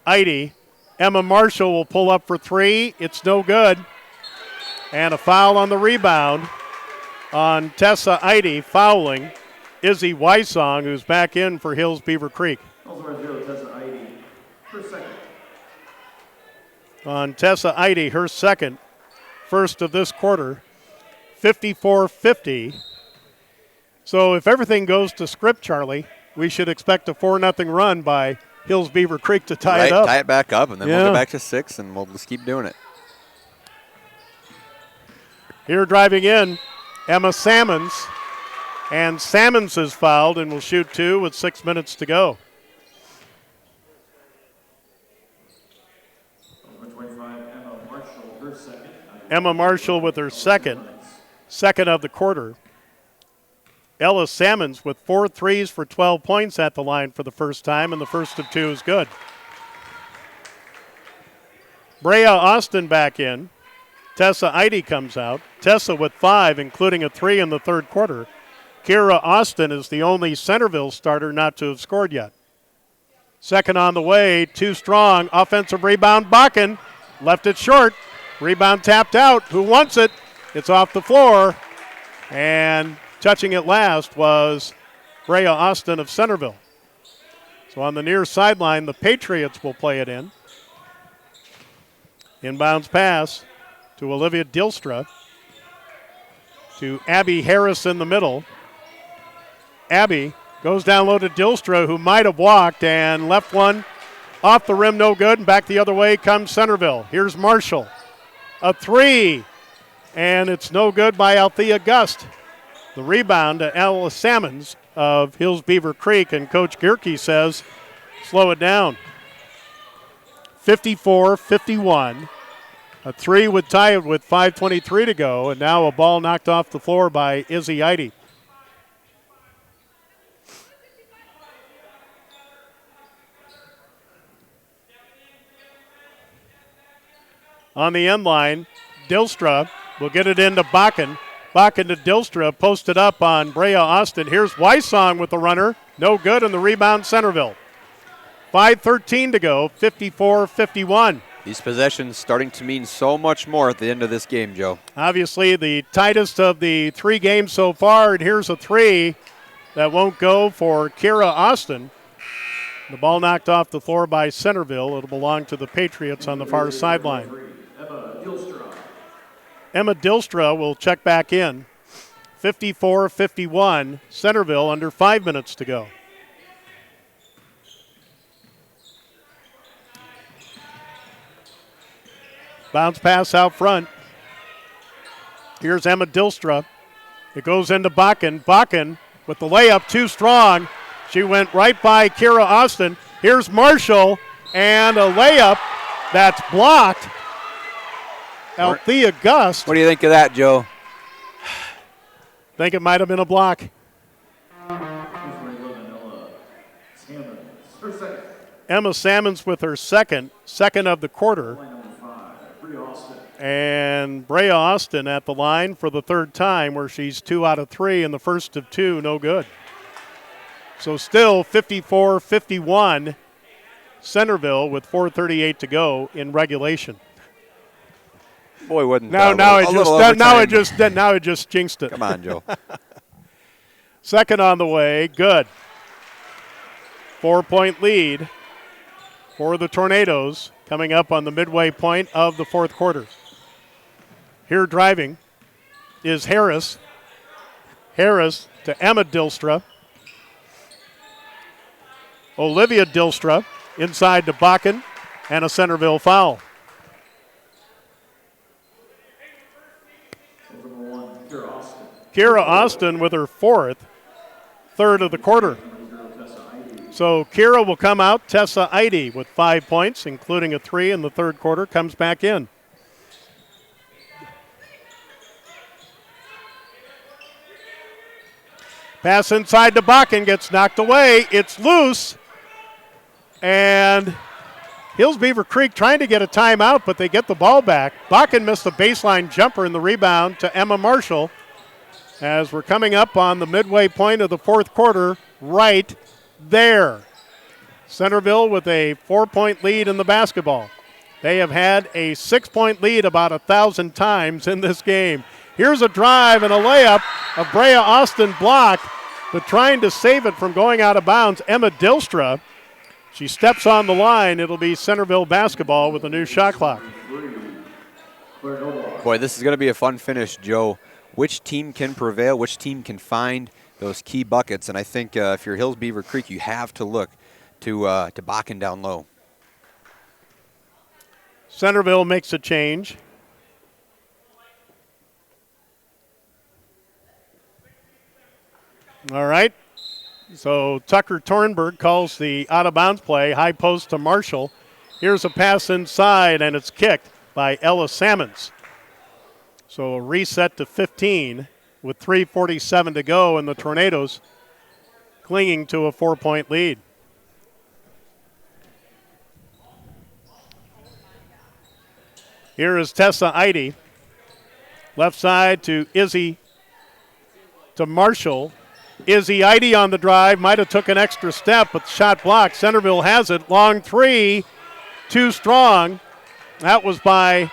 Eide, Emma Marshall will pull up for 3. It's no good. And a foul on the rebound on Tessa Eide, fouling Izzy Wysong, who's back in for Hills Beaver Creek. On Tessa Eide, her second, first of this quarter, 54-50. So if everything goes to script, Charlie, we should expect a 4-0 run by Hills Beaver Creek to tie it up. Tie it back up, and then we'll get back to 6, and we'll just keep doing it. Here driving in, Emma Salmons. And Salmons is fouled and will shoot 2 with 6 minutes to go. Emma Marshall with her second of the quarter. Ella Salmons with 4 threes for 12 points at the line for the first time, and the first of 2 is good. Brea Austin back in. Tessa Eide comes out. Tessa with 5, including a 3 in the third quarter. Kira Austin is the only Centerville starter not to have scored yet. Second on the way, too strong. Offensive rebound, Bakken. Left it short. Rebound tapped out. Who wants it? It's off the floor. And touching it last was Brea Austin of Centerville. So on the near sideline, the Patriots will play it in. Inbounds pass to Olivia Dilstra. To Abby Harris in the middle. Abby goes down low to Dilstra, who might have walked, and left one off the rim, no good, and back the other way comes Centerville. Here's Marshall. A 3, and it's no good by Althea Gust. The rebound to Ella Salmons of Hills Beaver Creek, and Coach Gierke says, slow it down. 54-51. A 3 would tie it with 5:23 to go, and now a ball knocked off the floor by Izzy Eide. On the end line, Dilstra will get it into Bakken. Bakken to Dilstra, posted up on Brea Austin. Here's Wysong with the runner. No good, and the rebound Centerville. 5:13 to go, 54-51. These possessions starting to mean so much more at the end of this game, Joe. Obviously the tightest of the 3 games so far, and here's a 3 that won't go for Kira Austin. The ball knocked off the floor by Centerville. It'll belong to the Patriots on the far sideline. Emma Dilstra will check back in. 54-51, Centerville under 5 minutes to go. Bounce pass out front. Here's Emma Dilstra. It goes into Bakken. Bakken with the layup too strong. She went right by Kira Austin. Here's Marshall and a layup that's blocked. Althea Gust. What do you think of that, Joe? Think it might have been a block. Emma Salmons with her second of the quarter. And Brea Austin at the line for the third time, where she's 2 out of 3 in the first of 2, no good. So still 54-51, Centerville with 4:38 to go in regulation. Boy, wouldn't now it just jinxed it. Come on, Joe. Second on the way, good. 4-point lead for the Tornadoes coming up on the midway point of the fourth quarter. Here driving is Harris. Harris to Emma Dilstra. Olivia Dilstra inside to Bakken, and a Centerville foul. Kira Austin with her third of the quarter. So Kira will come out. Tessa Eide with 5 points, including a 3 in the third quarter, comes back in. Pass inside to Bakken, gets knocked away. It's loose. And Hills Beaver Creek trying to get a timeout, but they get the ball back. Bakken missed a baseline jumper in the rebound to Emma Marshall. As we're coming up on the midway point of the fourth quarter, right there. Centerville with a 4-point lead in the basketball. They have had a 6-point lead about 1,000 times in this game. Here's a drive and a layup. A Brea Austin block, but trying to save it from going out of bounds. Emma Dilstra, she steps on the line. It'll be Centerville basketball with a new shot clock. Boy, this is going to be a fun finish, Joe. Which team can prevail? Which team can find those key buckets? And I think if you're Hills Beaver Creek, you have to look to Bakken down low. Centerville makes a change. All right. So Tucker Tornberg calls the out-of-bounds play. High post to Marshall. Here's a pass inside, and it's kicked by Ella Salmons. So a reset to 15 with 3:47 to go, and the Tornadoes clinging to a 4-point lead. Here is Tessa Eide. Left side to Izzy, to Marshall. Izzy Eide on the drive, might have took an extra step, but the shot blocked. Centerville has it. Long three, too strong. That was by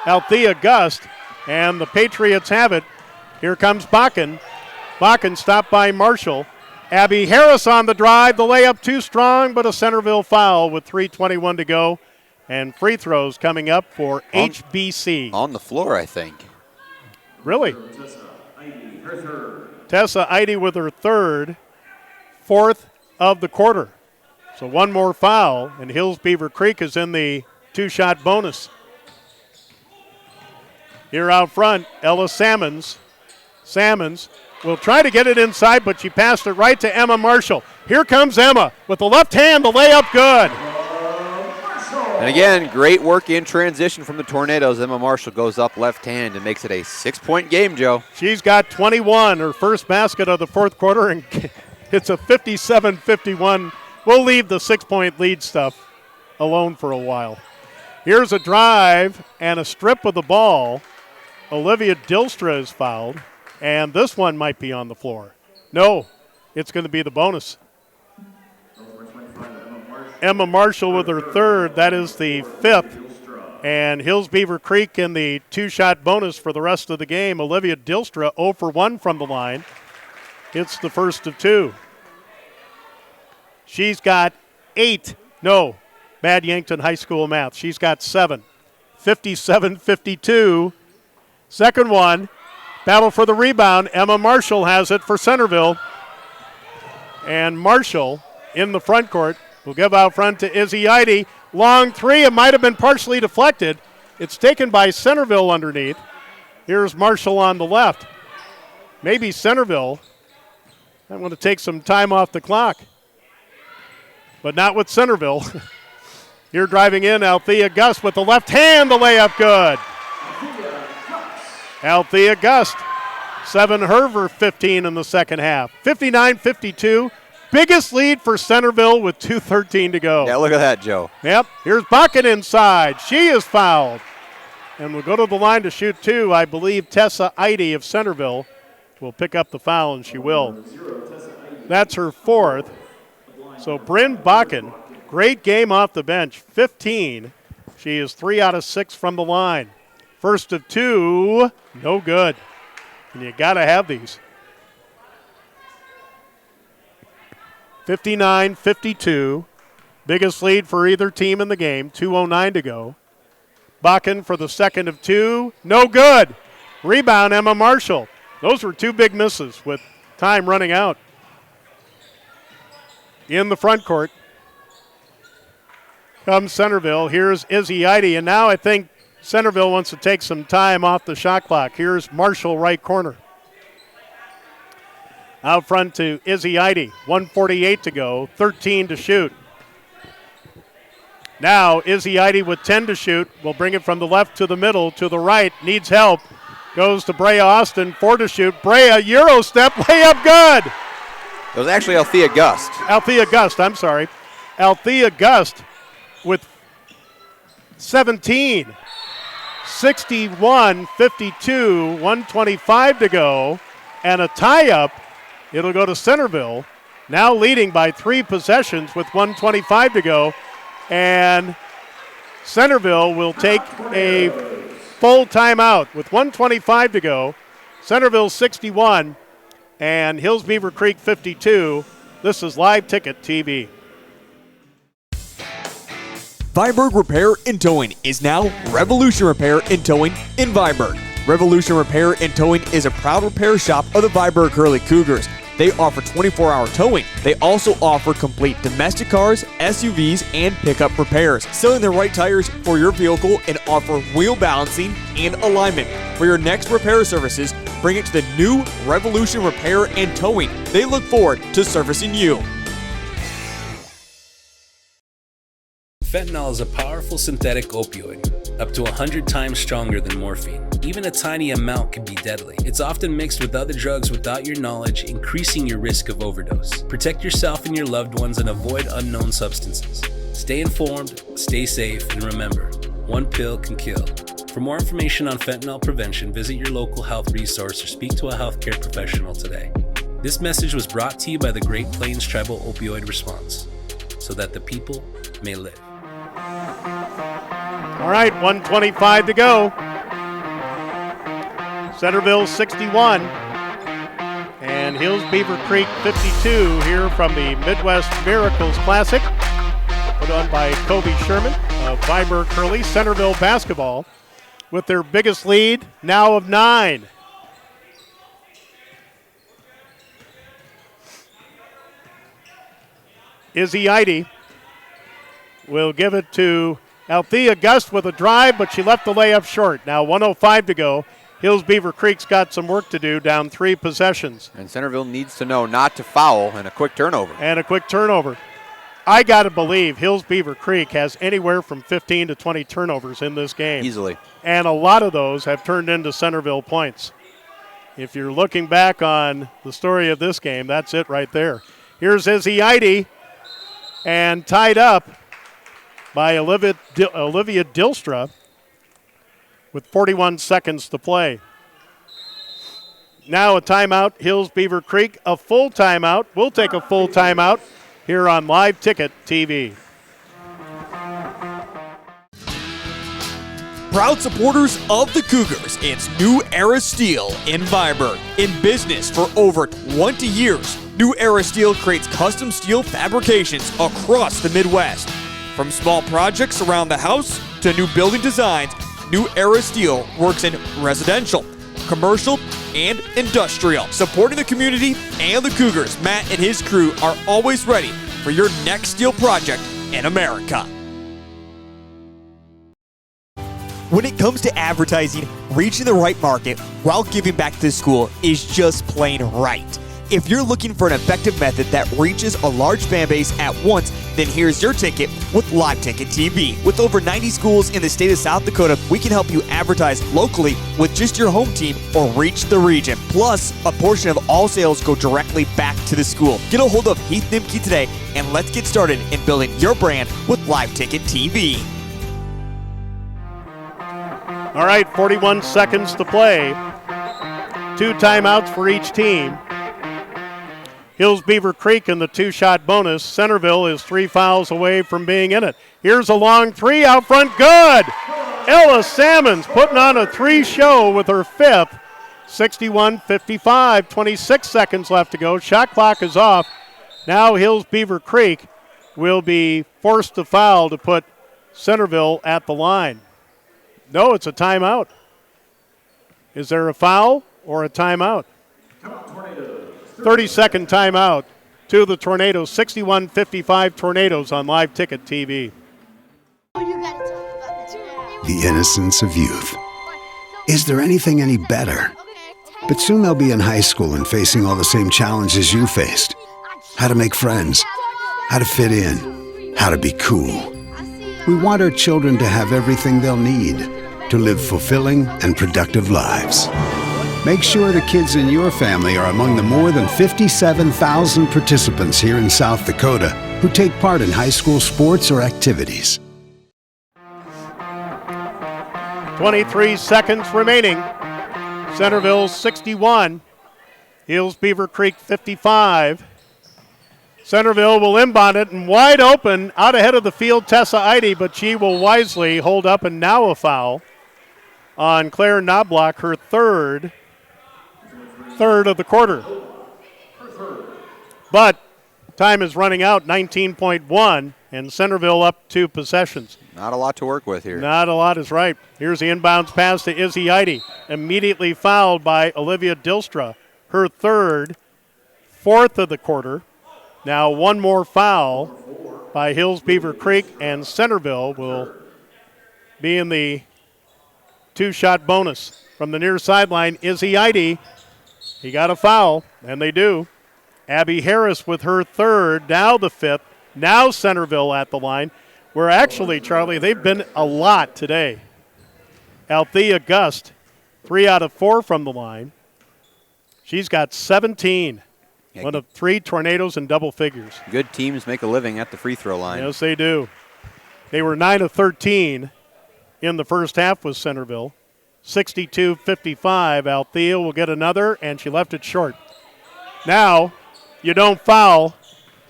Althea Gust, and the Patriots have it. Here comes Bakken. Bakken stopped by Marshall. Abby Harris on the drive. The layup too strong, but a Centerville foul with 3:21 to go. And free throws coming up for HBC. On the floor, I think. Really? Tessa Eide with her fourth of the quarter. So one more foul, and Hills Beaver Creek is in the 2-shot bonus. Here out front, Ella Salmons. Salmons will try to get it inside, but she passed it right to Emma Marshall. Here comes Emma with the left hand, the layup good. And again, great work in transition from the Tornadoes. Emma Marshall goes up left hand and makes it a 6-point game, Joe. She's got 21, her first basket of the fourth quarter, and it's a 57-51. We'll leave the 6-point lead stuff alone for a while. Here's a drive and a strip of the ball. Olivia Dilstra is fouled, and this one might be on the floor. No, it's going to be the bonus. Emma Marshall with her third. That is the fifth. And Hills Beaver Creek in the two-shot bonus for the rest of the game. Olivia Dilstra 0 for 1 from the line. It's the first of two. She's got 8. No, bad Yankton High School math. She's got 7. 57-52. Second one. Battle for the rebound. Emma Marshall has it for Centerville. And Marshall in the front court will give out front to Izzy Eide. Long three. It might have been partially deflected. It's taken by Centerville underneath. Here's Marshall on the left. Maybe Centerville. I want to take some time off the clock. But not with Centerville. Here driving in, Althea Gust with the left hand. The layup good. Althea Gust. 7 Herver 15 in the second half. 59-52. Biggest lead for Centerville with 2:13 to go. Yeah, look at that, Joe. Yep. Here's Bakken inside. She is fouled. And we'll go to the line to shoot two. I believe Tessa Eide of Centerville will pick up the foul, and she will. That's her fourth. So Bryn Bakken, great game off the bench. 15. She is 3 out of 6 from the line. First of two, no good. And you got to have these. 59-52. Biggest lead for either team in the game. 2:09 to go. Bakken for the second of two. No good. Rebound, Emma Marshall. Those were two big misses with time running out. In the front court comes Centerville. Here's Izzy Eide. And now I think Centerville wants to take some time off the shot clock. Here's Marshall, right corner. Out front to Izzy Eide. 1:48 to go, 13 to shoot. Now Izzy Eide with 10 to shoot. Will bring it from the left to the middle, to the right. Needs help. Goes to Brea Austin, 4 to shoot. Brea, Euro step, layup good. It was actually Althea Gust. Althea Gust, I'm sorry. Althea Gust with 17. 61-52, 1:25 to go, and a tie-up. It'll go to Centerville, now leading by 3 possessions with 1:25 to go, and Centerville will take a full timeout with 1:25 to go. Centerville 61 and Hills Beaver Creek 52. This is Live Ticket TV. Viborg Repair and Towing is now Revolution Repair and Towing in Viborg. Revolution Repair and Towing is a proud repair shop of the Viborg Hurley Cougars. They offer 24-hour towing. They also offer complete domestic cars, SUVs, and pickup repairs, selling the right tires for your vehicle and offer wheel balancing and alignment. For your next repair services, bring it to the new Revolution Repair and Towing. They look forward to servicing you. Fentanyl is a powerful synthetic opioid, up to 100 times stronger than morphine. Even a tiny amount can be deadly. It's often mixed with other drugs without your knowledge, increasing your risk of overdose. Protect yourself and your loved ones and avoid unknown substances. Stay informed, stay safe, and remember, one pill can kill. For more information on fentanyl prevention, visit your local health resource or speak to a healthcare professional today. This message was brought to you by the Great Plains Tribal Opioid Response, so that the people may live. All right, 1:25 to go. Centerville 61 and Hills Beaver Creek 52 here from the Midwest Miracles Classic, put on by Kobe Sherman of Viborg Hurley. Centerville basketball with their biggest lead now of 9. Izzy Eide will give it to Althea Gust with a drive, but she left the layup short. Now 1:05 to go. Hills Beaver Creek's got some work to do, down 3 possessions. And Centerville needs to know not to foul and a quick turnover. I got to believe Hills Beaver Creek has anywhere from 15 to 20 turnovers in this game. Easily. And a lot of those have turned into Centerville points. If you're looking back on the story of this game, that's it right there. Here's Izzy Eide, and tied up by Olivia Dilstra with 41 seconds to play. Now a timeout, Hills Beaver Creek, a full timeout. We'll take a full timeout here on Live Ticket TV. Proud supporters of the Cougars, it's New Era Steel in Viborg. In business for over 20 years, New Era Steel creates custom steel fabrications across the Midwest. From small projects around the house to new building designs, New Era Steel works in residential, commercial, and industrial. Supporting the community and the Cougars, Matt and his crew are always ready for your next steel project in America. When it comes to advertising, reaching the right market while giving back to the school is just plain right. If you're looking for an effective method that reaches a large fan base at once, then here's your ticket with Live Ticket TV. With over 90 schools in the state of South Dakota, we can help you advertise locally with just your home team or reach the region. Plus, a portion of all sales go directly back to the school. Get a hold of Heath Nimke today and let's get started in building your brand with Live Ticket TV. All right, 41 seconds to play. 2 timeouts for each team. Hills Beaver Creek in the 2-shot bonus. Centerville is 3 fouls away from being in it. Here's a long 3 out front. Good! Ella Salmons putting on a 3 show with her 5th. 61-55, 26 seconds left to go. Shot clock is off. Now Hills Beaver Creek will be forced to foul to put Centerville at the line. No, it's a timeout. Is there a foul or a timeout? 30-second timeout to the Tornadoes. 61-55 Tornadoes on Live Ticket TV. The innocence of youth. Is there anything any better? But soon they'll be in high school and facing all the same challenges you faced. How to make friends, how to fit in, how to be cool. We want our children to have everything they'll need to live fulfilling and productive lives. Make sure the kids in your family are among the more than 57,000 participants here in South Dakota who take part in high school sports or activities. 23 seconds remaining. Centerville 61, Hills Beaver Creek 55. Centerville will inbound it and wide open out ahead of the field, Tessa Eide, but she will wisely hold up, and now a foul on Claire Knobloch, her third of the quarter. But time is running out, 19.1, and Centerville up 2 possessions. Not a lot to work with here. Not a lot is right. Here's the inbounds pass to Izzy Eide, immediately fouled by Olivia Dilstra, her 4th of the quarter. Now one more foul by Hills Beaver Creek, and Centerville will be in the 2-shot bonus. From the near sideline, Izzy Eide, he got a foul, and they do. Abby Harris with her 3rd, now the 5th. Now Centerville at the line, where actually, Charlie, they've been a lot today. Althea Gust, 3 out of 4 from the line. She's got 17. One of 3 Tornadoes in double figures. Good teams make a living at the free throw line. Yes, they do. They were 9 of 13 in the first half with Centerville. 62-55. Althea will get another, and she left it short. Now, you don't foul.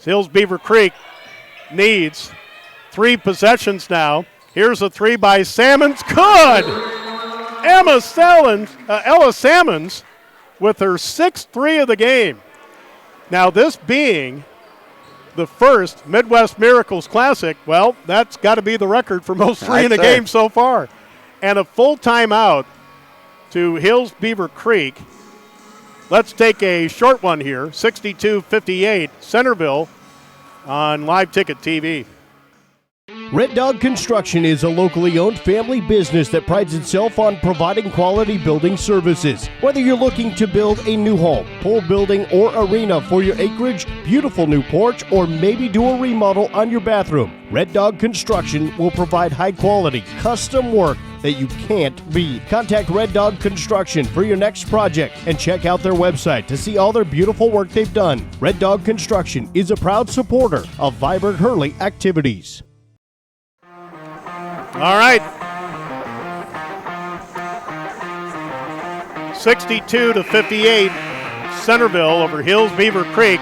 Hills Beaver Creek needs 3 possessions now. Here's a 3 by Salmons. Good! Ella Salmons with her 6th 3 of the game. Now, this being the first Midwest Miracles Classic, well, that's got to be the record for most 3 in a game so far. And a full timeout to Hills Beaver Creek. Let's take a short one here, 62-58, Centerville on Live Ticket TV. Red Dog Construction is a locally owned family business that prides itself on providing quality building services. Whether you're looking to build a new home, pole building, or arena for your acreage, beautiful new porch, or maybe do a remodel on your bathroom, Red Dog Construction will provide high quality, custom work that you can't beat. Contact Red Dog Construction for your next project and check out their website to see all their beautiful work they've done. Red Dog Construction is a proud supporter of Viborg Hurley activities. All right. 62-58, Centerville over Hills Beaver Creek.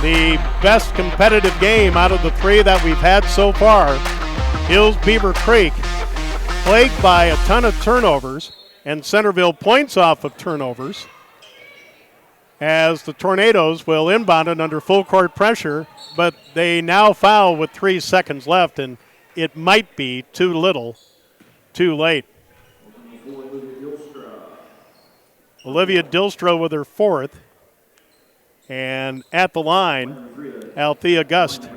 The best competitive game out of the three that we've had so far. Hills Beaver Creek plagued by a ton of turnovers, and Centerville points off of turnovers as the Tornadoes will inbound it under full court pressure, but they now foul with 3 seconds left, and it might be too little, too late. Olivia Dilstra with her fourth, and at the line, Althea Gust,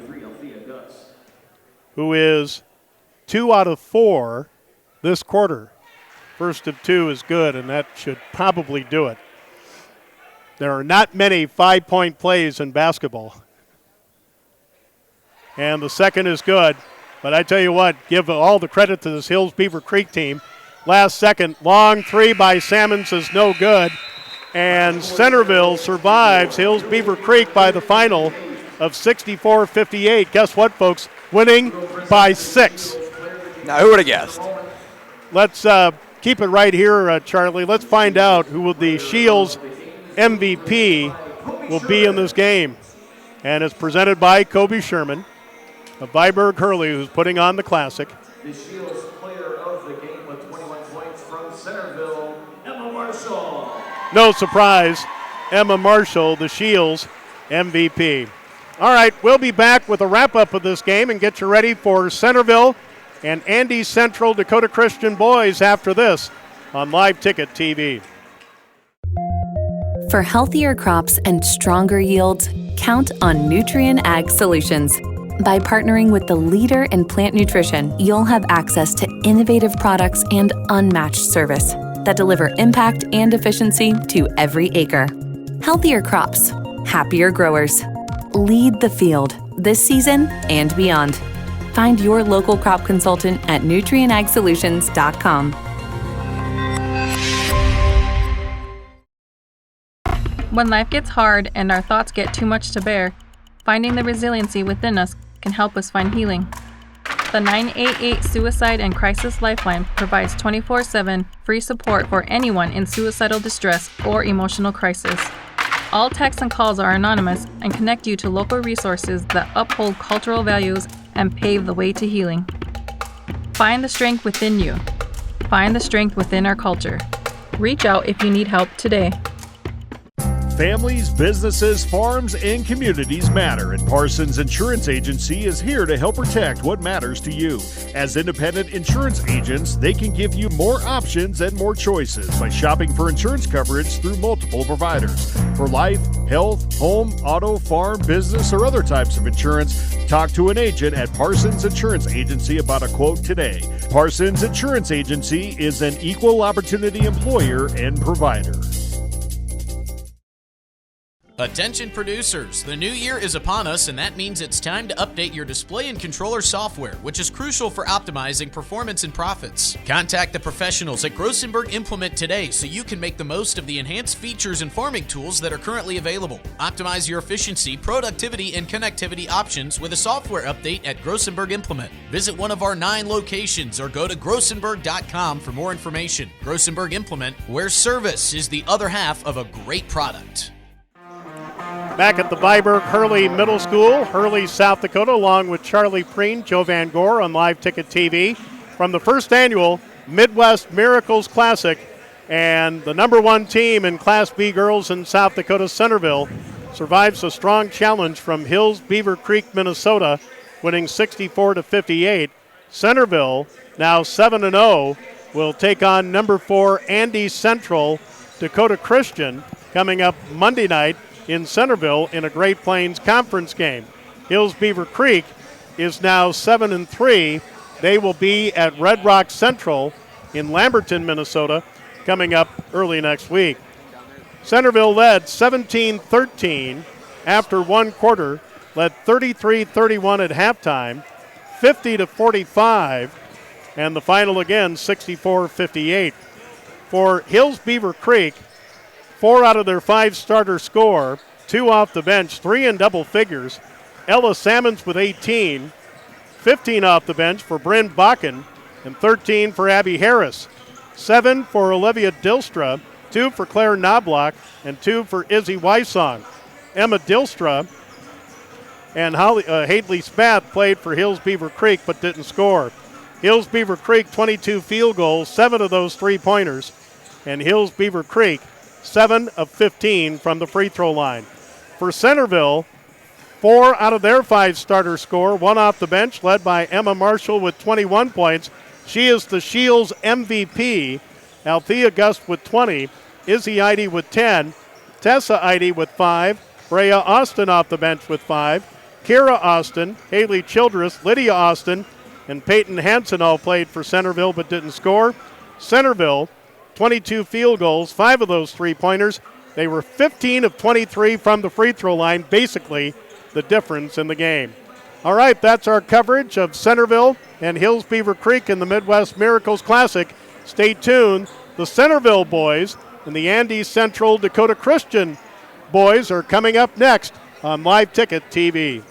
who is 2 out of 4 this quarter. First of 2 is good, and that should probably do it. There are not many 5-point plays in basketball. And the second is good, but I tell you what, give all the credit to this Hills Beaver Creek team. Last second, long three by Salmons is no good, and Centerville survives Hills Beaver Creek by the final of 64-58. Guess what, folks? Winning by 6. Now, who would have guessed? Let's keep it right here, Charlie. Let's find out who the Shields MVP will be in this game. And it's presented by Kobe Sherman of Viborg Hurley, who's putting on the Classic. The Shields player of the game with 21 points from Centerville, Emma Marshall. No surprise, Emma Marshall, the Shields MVP. All right, we'll be back with a wrap-up of this game and get you ready for Centerville and Andy Central Dakota Christian boys after this on Live Ticket TV. For healthier crops and stronger yields, count on Nutrien Ag Solutions. By partnering with the leader in plant nutrition, you'll have access to innovative products and unmatched service that deliver impact and efficiency to every acre. Healthier crops, happier growers. Lead the field this season and beyond. Find your local crop consultant at nutrienagsolutions.com. When life gets hard and our thoughts get too much to bear, finding the resiliency within us can help us find healing. The 988 Suicide and Crisis Lifeline provides 24/7 free support for anyone in suicidal distress or emotional crisis. All texts and calls are anonymous and connect you to local resources that uphold cultural values and pave the way to healing. Find the strength within you. Find the strength within our culture. Reach out if you need help today. Families, businesses, farms, and communities matter, and Parsons Insurance Agency is here to help protect what matters to you. As independent insurance agents, they can give you more options and more choices by shopping for insurance coverage through multiple providers. For life, health, home, auto, farm, business, or other types of insurance, talk to an agent at Parsons Insurance Agency about a quote today. Parsons Insurance Agency is an equal opportunity employer and provider. Attention producers, the new year is upon us, and that means it's time to update your display and controller software, which is crucial for optimizing performance and profits. Contact the professionals at Grossenberg Implement today so you can make the most of the enhanced features and farming tools that are currently available. Optimize your efficiency, productivity, and connectivity options with a software update at Grossenberg Implement. Visit one of our 9 locations or go to grossenberg.com for more information. Grossenberg Implement, where service is the other half of a great product. Back at the Viborg Hurley Middle School, Hurley, South Dakota, along with Charlie Preen, Joe Van Gore on Live Ticket TV from the first annual Midwest Miracles Classic. And the number 1 team in Class B girls in South Dakota, Centerville, survives a strong challenge from Hills Beaver Creek, Minnesota, winning 64-58. Centerville, now 7-0, will take on number 4 Andy Central Dakota Christian coming up Monday night in Centerville in a Great Plains Conference game. Hills Beaver Creek is now 7-3. They will be at Red Rock Central in Lamberton, Minnesota, coming up early next week. Centerville led 17-13 after one quarter, led 33-31 at halftime, 50-45, and the final again 64-58. For Hills Beaver Creek, 4 out of their 5 starters score, 2 off the bench, 3 in double figures. Ella Salmons with 18, 15 off the bench for Bryn Bakken, and 13 for Abby Harris. 7 for Olivia Dilstra, 2 for Claire Knobloch, and 2 for Izzy Wysong. Emma Dilstra and Hadley Spath played for Hills Beaver Creek but didn't score. Hills Beaver Creek, 22 field goals, 7 of those 3-pointers. And Hills Beaver Creek, 7 of 15 from the free throw line. For Centerville, 4 out of their 5 starters score, 1 off the bench, led by Emma Marshall with 21 points. She is the Shields MVP. Althea Gust with 20, Izzy Eide with 10, Tessa Eide with 5, Brea Austin off the bench with 5, Kira Austin, Haley Childress, Lydia Austin, and Peyton Hansen all played for Centerville but didn't score. Centerville, 22 field goals, 5 of those 3-pointers. They were 15 of 23 from the free throw line, basically the difference in the game. All right, that's our coverage of Centerville and Hills Beaver Creek in the Midwest Miracles Classic. Stay tuned. The Centerville boys and the Andes Central Dakota Christian boys are coming up next on Live Ticket TV.